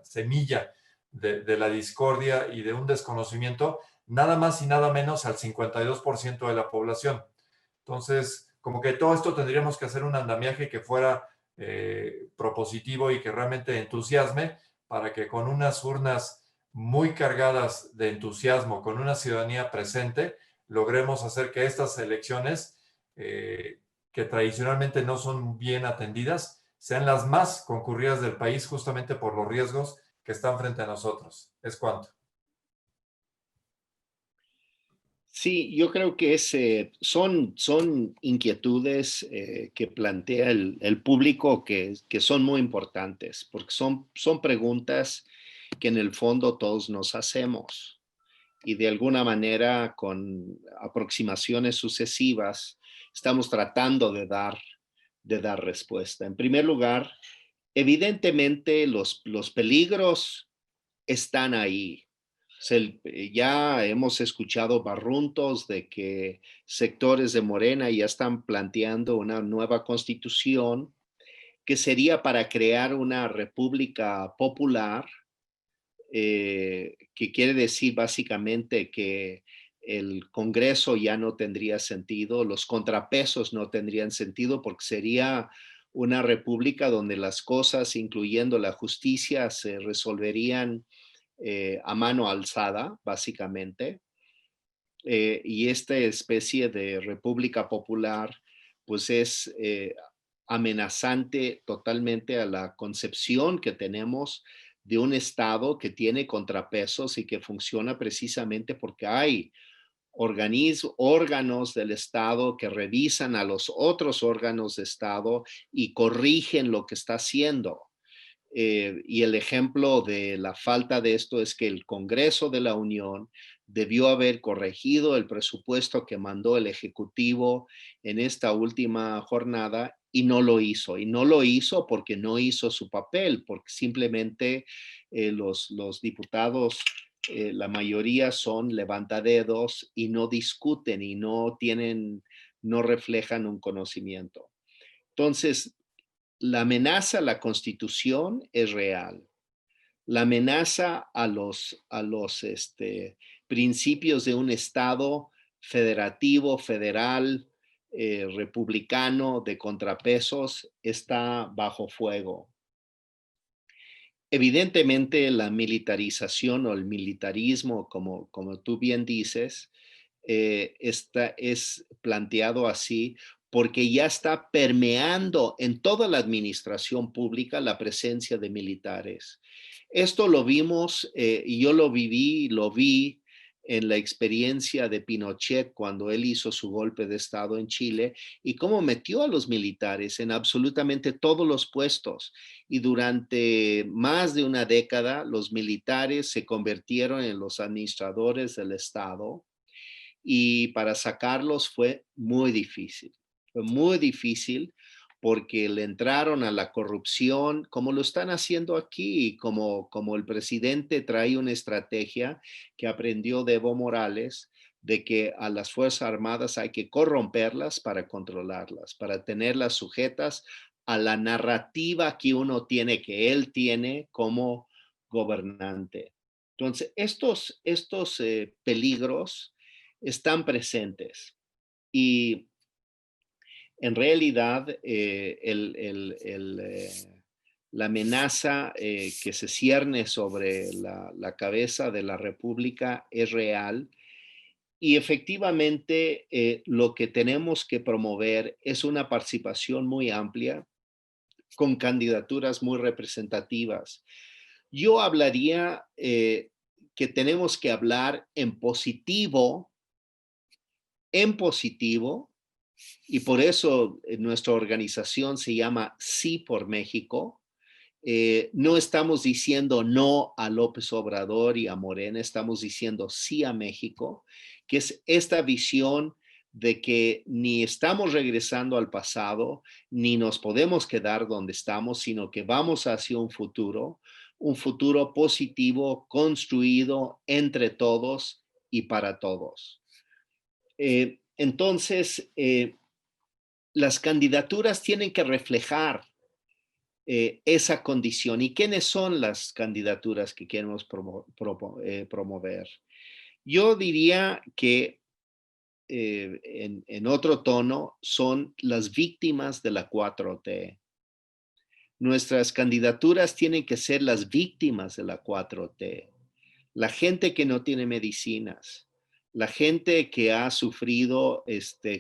semilla de la discordia y de un desconocimiento, nada más y nada menos al 52% de la población. Entonces, como que todo esto tendríamos que hacer un andamiaje que fuera propositivo y que realmente entusiasme para que con unas urnas muy cargadas de entusiasmo, con una ciudadanía presente, logremos hacer que estas elecciones, que tradicionalmente no son bien atendidas, sean las más concurridas del país justamente por los riesgos que están frente a nosotros. ¿Es cuánto? Sí, yo creo que son inquietudes que plantea el público que son muy importantes, porque son preguntas que en el fondo todos nos hacemos y de alguna manera con aproximaciones sucesivas estamos tratando de dar respuesta. En primer lugar, evidentemente los peligros están ahí. Ya hemos escuchado barruntos de que sectores de Morena ya están planteando una nueva constitución que sería para crear una república popular, que quiere decir básicamente que el Congreso ya no tendría sentido, los contrapesos no tendrían sentido porque sería una república donde las cosas, incluyendo la justicia, se resolverían a mano alzada, básicamente. Y esta especie de república popular, pues es amenazante totalmente a la concepción que tenemos de un Estado que tiene contrapesos y que funciona precisamente porque hay órganos del Estado que revisan a los otros órganos de Estado y corrigen lo que está haciendo. Y el ejemplo de la falta de esto es que el Congreso de la Unión debió haber corregido el presupuesto que mandó el Ejecutivo en esta última jornada y no lo hizo. Y no lo hizo porque no hizo su papel, porque simplemente los diputados, la mayoría son levantadedos y no discuten y no reflejan un conocimiento. Entonces, la amenaza a la Constitución es real. La amenaza a los principios de un Estado federativo, federal, republicano, de contrapesos, está bajo fuego. Evidentemente, la militarización o el militarismo, como tú bien dices, es planteado así porque ya está permeando en toda la administración pública la presencia de militares. Esto lo vimos y yo lo vi en la experiencia de Pinochet cuando él hizo su golpe de Estado en Chile y cómo metió a los militares en absolutamente todos los puestos. Y durante más de una década, los militares se convirtieron en los administradores del Estado y para sacarlos fue muy difícil. Fue muy difícil porque le entraron a la corrupción, como lo están haciendo aquí, como el presidente trae una estrategia que aprendió de Evo Morales, de que a las Fuerzas Armadas hay que corromperlas para controlarlas, para tenerlas sujetas a la narrativa que él tiene como gobernante. Entonces, estos peligros están presentes y en realidad la amenaza que se cierne sobre la cabeza de la República es real y efectivamente lo que tenemos que promover es una participación muy amplia con candidaturas muy representativas. Yo hablaría que tenemos que hablar en positivo, y por eso nuestra organización se llama Sí por México, No estamos diciendo no a López Obrador y a Morena, estamos diciendo sí a México, que es esta visión de que ni estamos regresando al pasado, ni nos podemos quedar donde estamos, sino que vamos hacia un futuro positivo, construido entre todos y para todos. Entonces, las candidaturas tienen que reflejar esa condición. ¿Y quiénes son las candidaturas que queremos promover? Yo diría que en otro tono son las víctimas de la 4T. Nuestras candidaturas tienen que ser las víctimas de la 4T. La gente que no tiene medicinas, la gente que ha sufrido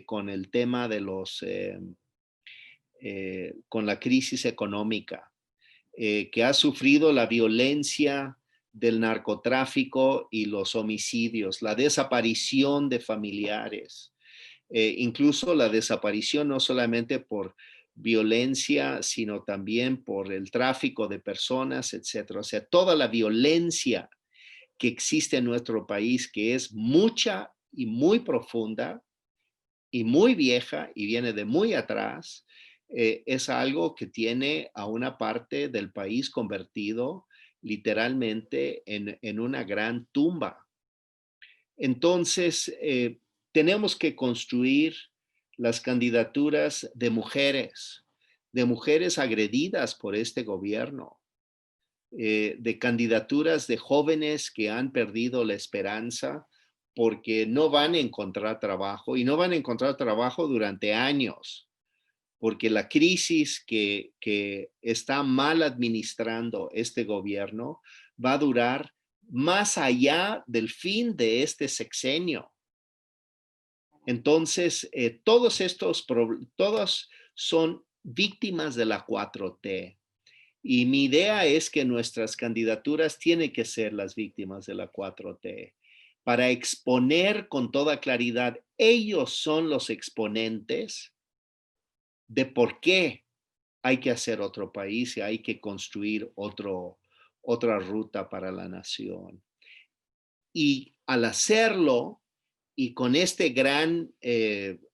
con el tema de con la crisis económica, que ha sufrido la violencia del narcotráfico y los homicidios, la desaparición de familiares, incluso la desaparición no solamente por violencia, sino también por el tráfico de personas, etcétera. O sea, toda la violencia que existe en nuestro país, que es mucha y muy profunda y muy vieja y viene de muy atrás, es algo que tiene a una parte del país convertido literalmente en una gran tumba. Entonces, tenemos que construir las candidaturas de mujeres agredidas por este gobierno, de candidaturas de jóvenes que han perdido la esperanza porque no van a encontrar trabajo y no van a encontrar trabajo durante años, porque la crisis que está mal administrando este gobierno va a durar más allá del fin de este sexenio. Entonces, todos son víctimas de la 4T. Y mi idea es que nuestras candidaturas tienen que ser las víctimas de la 4T para exponer con toda claridad, ellos son los exponentes de por qué hay que hacer otro país y hay que construir otra ruta para la nación. Y al hacerlo, y con este gran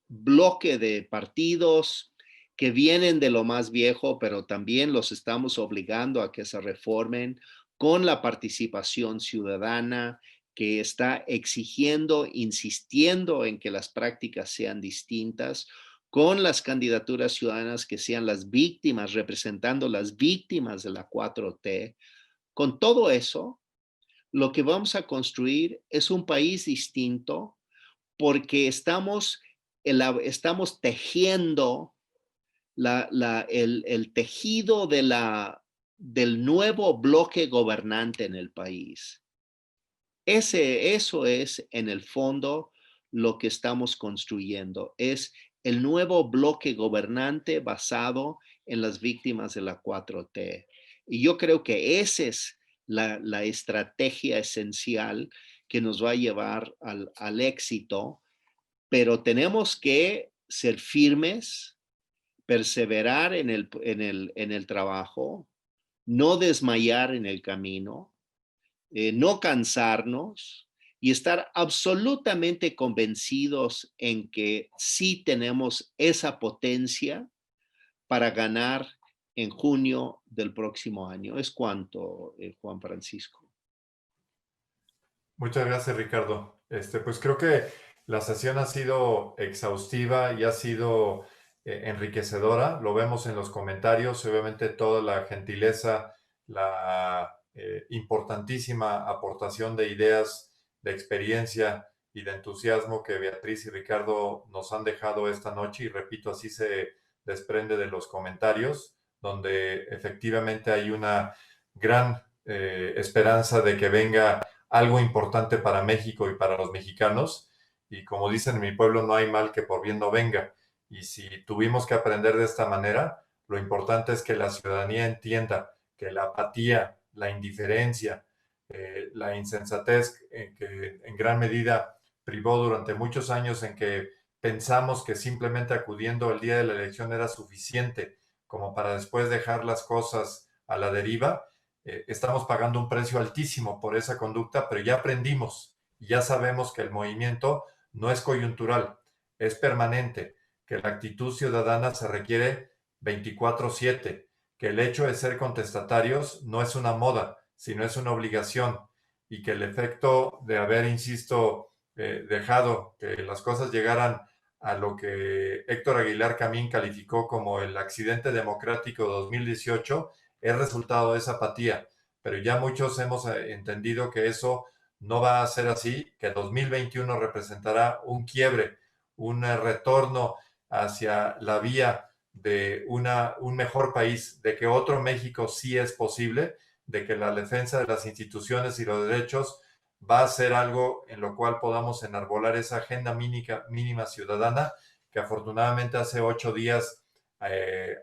bloque de partidos que vienen de lo más viejo, pero también los estamos obligando a que se reformen con la participación ciudadana, que está exigiendo, insistiendo en que las prácticas sean distintas, con las candidaturas ciudadanas que sean las víctimas, representando las víctimas de la 4T. Con todo eso, lo que vamos a construir es un país distinto porque estamos tejiendo el tejido del nuevo bloque gobernante en el país. Eso es, en el fondo, lo que estamos construyendo. Es el nuevo bloque gobernante basado en las víctimas de la 4T. Y yo creo que esa es la estrategia esencial que nos va a llevar al éxito, pero tenemos que ser firmes, perseverar en el trabajo, no desmayar en el camino, no cansarnos y estar absolutamente convencidos en que sí tenemos esa potencia para ganar en junio del próximo año. Es cuanto, Juan Francisco. Muchas gracias, Ricardo. Pues creo que la sesión ha sido exhaustiva y ha sido enriquecedora. Lo vemos en los comentarios, obviamente toda la gentileza, la importantísima aportación de ideas, de experiencia y de entusiasmo que Beatriz y Ricardo nos han dejado esta noche. Y repito, así se desprende de los comentarios, donde efectivamente hay una gran esperanza de que venga algo importante para México y para los mexicanos. Y como dicen en mi pueblo, no hay mal que por bien no venga. Y si tuvimos que aprender de esta manera, lo importante es que la ciudadanía entienda que la apatía, la indiferencia, la insensatez que en gran medida privó durante muchos años en que pensamos que simplemente acudiendo el día de la elección era suficiente como para después dejar las cosas a la deriva. Estamos pagando un precio altísimo por esa conducta, pero ya aprendimos y ya sabemos que el movimiento no es coyuntural, es permanente, que la actitud ciudadana se requiere 24/7, que el hecho de ser contestatarios no es una moda, sino es una obligación, y que el efecto de haber, insisto, dejado que las cosas llegaran a lo que Héctor Aguilar Camín calificó como el accidente democrático de 2018, es resultado de esa apatía. Pero ya muchos hemos entendido que eso no va a ser así, que 2021 representará un quiebre, un retorno hacia la vía de un mejor país, de que otro México sí es posible, de que la defensa de las instituciones y los derechos va a ser algo en lo cual podamos enarbolar esa agenda mínima ciudadana que afortunadamente hace 8 días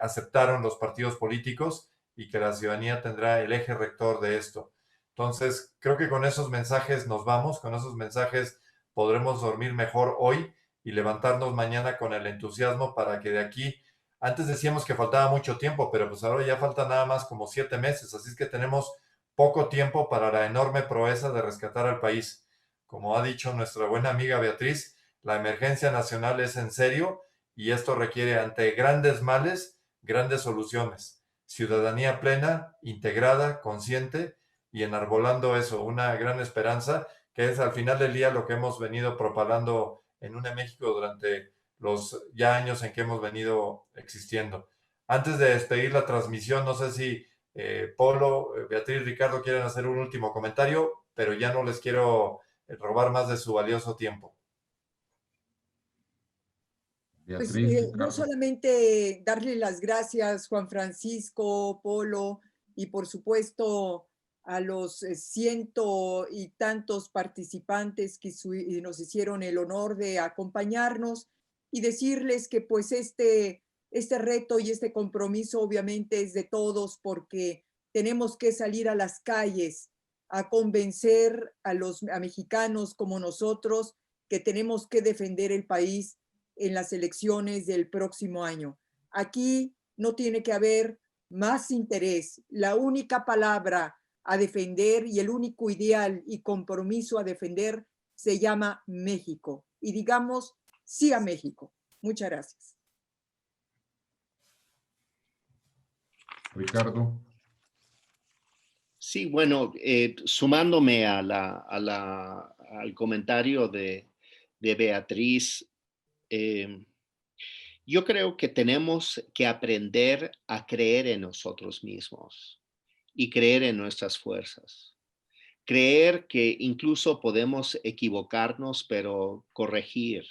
aceptaron los partidos políticos y que la ciudadanía tendrá el eje rector de esto. Entonces, creo que con esos mensajes nos vamos, con esos mensajes podremos dormir mejor hoy y levantarnos mañana con el entusiasmo para que de aquí, antes decíamos que faltaba mucho tiempo, pero pues ahora ya falta nada más como 7 meses, así es que tenemos poco tiempo para la enorme proeza de rescatar al país. Como ha dicho nuestra buena amiga Beatriz, la emergencia nacional es en serio y esto requiere, ante grandes males, grandes soluciones. Ciudadanía plena, integrada, consciente y enarbolando eso, una gran esperanza, que es al final del día lo que hemos venido propalando en UNE México durante los ya años en que hemos venido existiendo. Antes de despedir la transmisión, no sé si Polo, Beatriz, Ricardo quieren hacer un último comentario, pero ya no les quiero robar más de su valioso tiempo. Pues, Beatriz, no solamente darle las gracias, Juan Francisco, Polo, y por supuesto a los ciento y tantos participantes que nos hicieron el honor de acompañarnos y decirles que pues este reto y este compromiso obviamente es de todos porque tenemos que salir a las calles a convencer a mexicanos como nosotros que tenemos que defender el país en las elecciones del próximo año. Aquí no tiene que haber más interés. La única palabra a defender y el único ideal y compromiso a defender se llama México. Y digamos sí a México. Muchas gracias. Ricardo. Sí, bueno, sumándome al comentario de Beatriz, yo creo que tenemos que aprender a creer en nosotros mismos y creer en nuestras fuerzas. Creer que incluso podemos equivocarnos, pero corregir.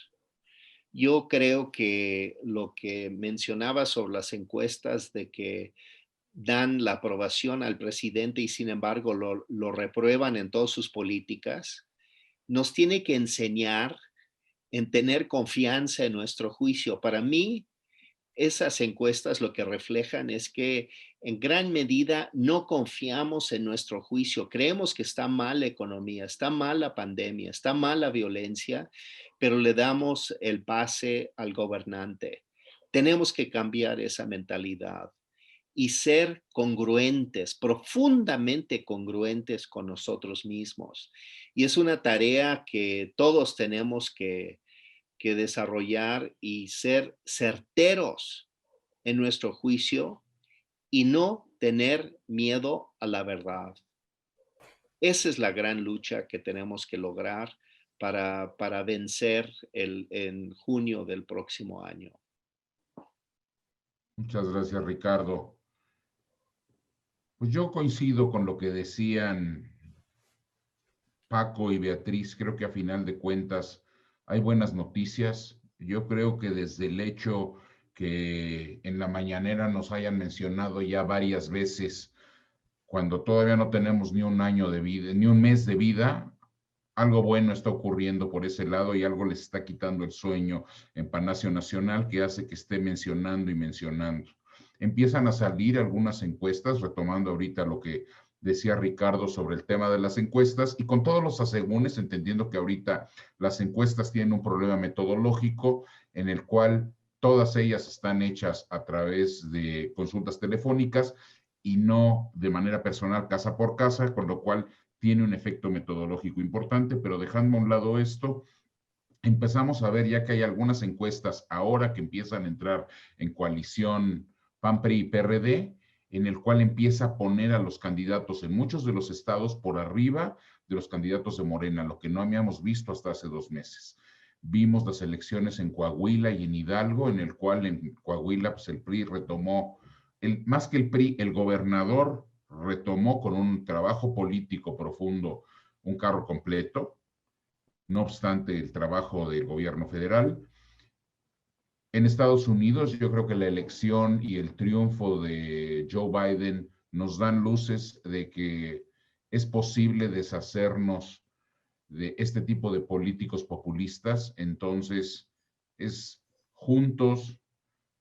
Yo creo que lo que mencionaba sobre las encuestas de que dan la aprobación al presidente y sin embargo lo reprueban en todas sus políticas, nos tiene que enseñar en tener confianza en nuestro juicio. Para mí, esas encuestas lo que reflejan es que en gran medida no confiamos en nuestro juicio. Creemos que está mal la economía, está mal la pandemia, está mal la violencia, pero le damos el pase al gobernante. Tenemos que cambiar esa mentalidad y ser congruentes, profundamente congruentes con nosotros mismos. Y es una tarea que todos tenemos que desarrollar y ser certeros en nuestro juicio y no tener miedo a la verdad. Esa es la gran lucha que tenemos que lograr para vencer en junio del próximo año. Muchas gracias, Ricardo. Pues yo coincido con lo que decían Paco y Beatriz. Creo que a final de cuentas hay buenas noticias. Yo creo que desde el hecho que en la mañanera nos hayan mencionado ya varias veces, cuando todavía no tenemos ni un año de vida, ni un mes de vida, algo bueno está ocurriendo por ese lado y algo les está quitando el sueño en Palacio Nacional que hace que esté mencionando y mencionando. Empiezan a salir algunas encuestas, retomando ahorita lo que decía Ricardo sobre el tema de las encuestas, y con todos los asegúnes, entendiendo que ahorita las encuestas tienen un problema metodológico en el cual todas ellas están hechas a través de consultas telefónicas y no de manera personal casa por casa, con lo cual tiene un efecto metodológico importante, pero dejando a un lado esto, empezamos a ver ya que hay algunas encuestas ahora que empiezan a entrar en coalición PAN, PRI y PRD, en el cual empieza a poner a los candidatos en muchos de los estados por arriba de los candidatos de Morena, lo que no habíamos visto hasta hace 2 meses. Vimos las elecciones en Coahuila y en Hidalgo, en el cual en Coahuila pues el PRI retomó, más que el PRI, el gobernador retomó con un trabajo político profundo un carro completo, no obstante el trabajo del gobierno federal. En Estados Unidos, yo creo que la elección y el triunfo de Joe Biden nos dan luces de que es posible deshacernos de este tipo de políticos populistas. Entonces, es juntos,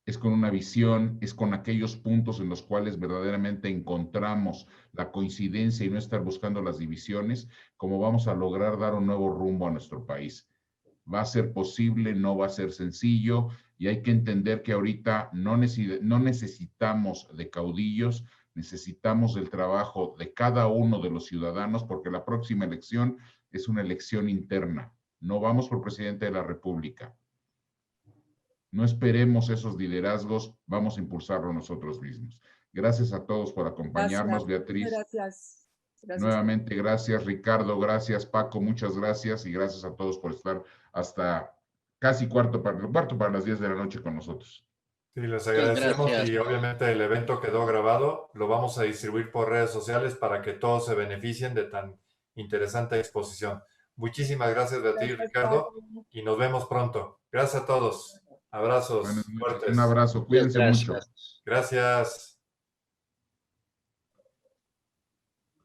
es con una visión, es con aquellos puntos en los cuales verdaderamente encontramos la coincidencia y no estar buscando las divisiones, como vamos a lograr dar un nuevo rumbo a nuestro país. Va a ser posible, no va a ser sencillo, y hay que entender que ahorita no necesitamos de caudillos, necesitamos del trabajo de cada uno de los ciudadanos, porque la próxima elección es una elección interna. No vamos por presidente de la República. No esperemos esos liderazgos, vamos a impulsarlo nosotros mismos. Gracias a todos por acompañarnos, Beatriz. Gracias. Nuevamente, gracias Ricardo, gracias Paco, muchas gracias y gracias a todos por estar hasta casi cuarto para las 10 de la noche con nosotros. Sí, les agradecemos gracias. Y obviamente el evento quedó grabado, lo vamos a distribuir por redes sociales para que todos se beneficien de tan interesante exposición. Muchísimas gracias, Beatriz, Ricardo, y nos vemos pronto. Gracias a todos. Abrazos fuertes. Un abrazo, cuídense mucho. Gracias.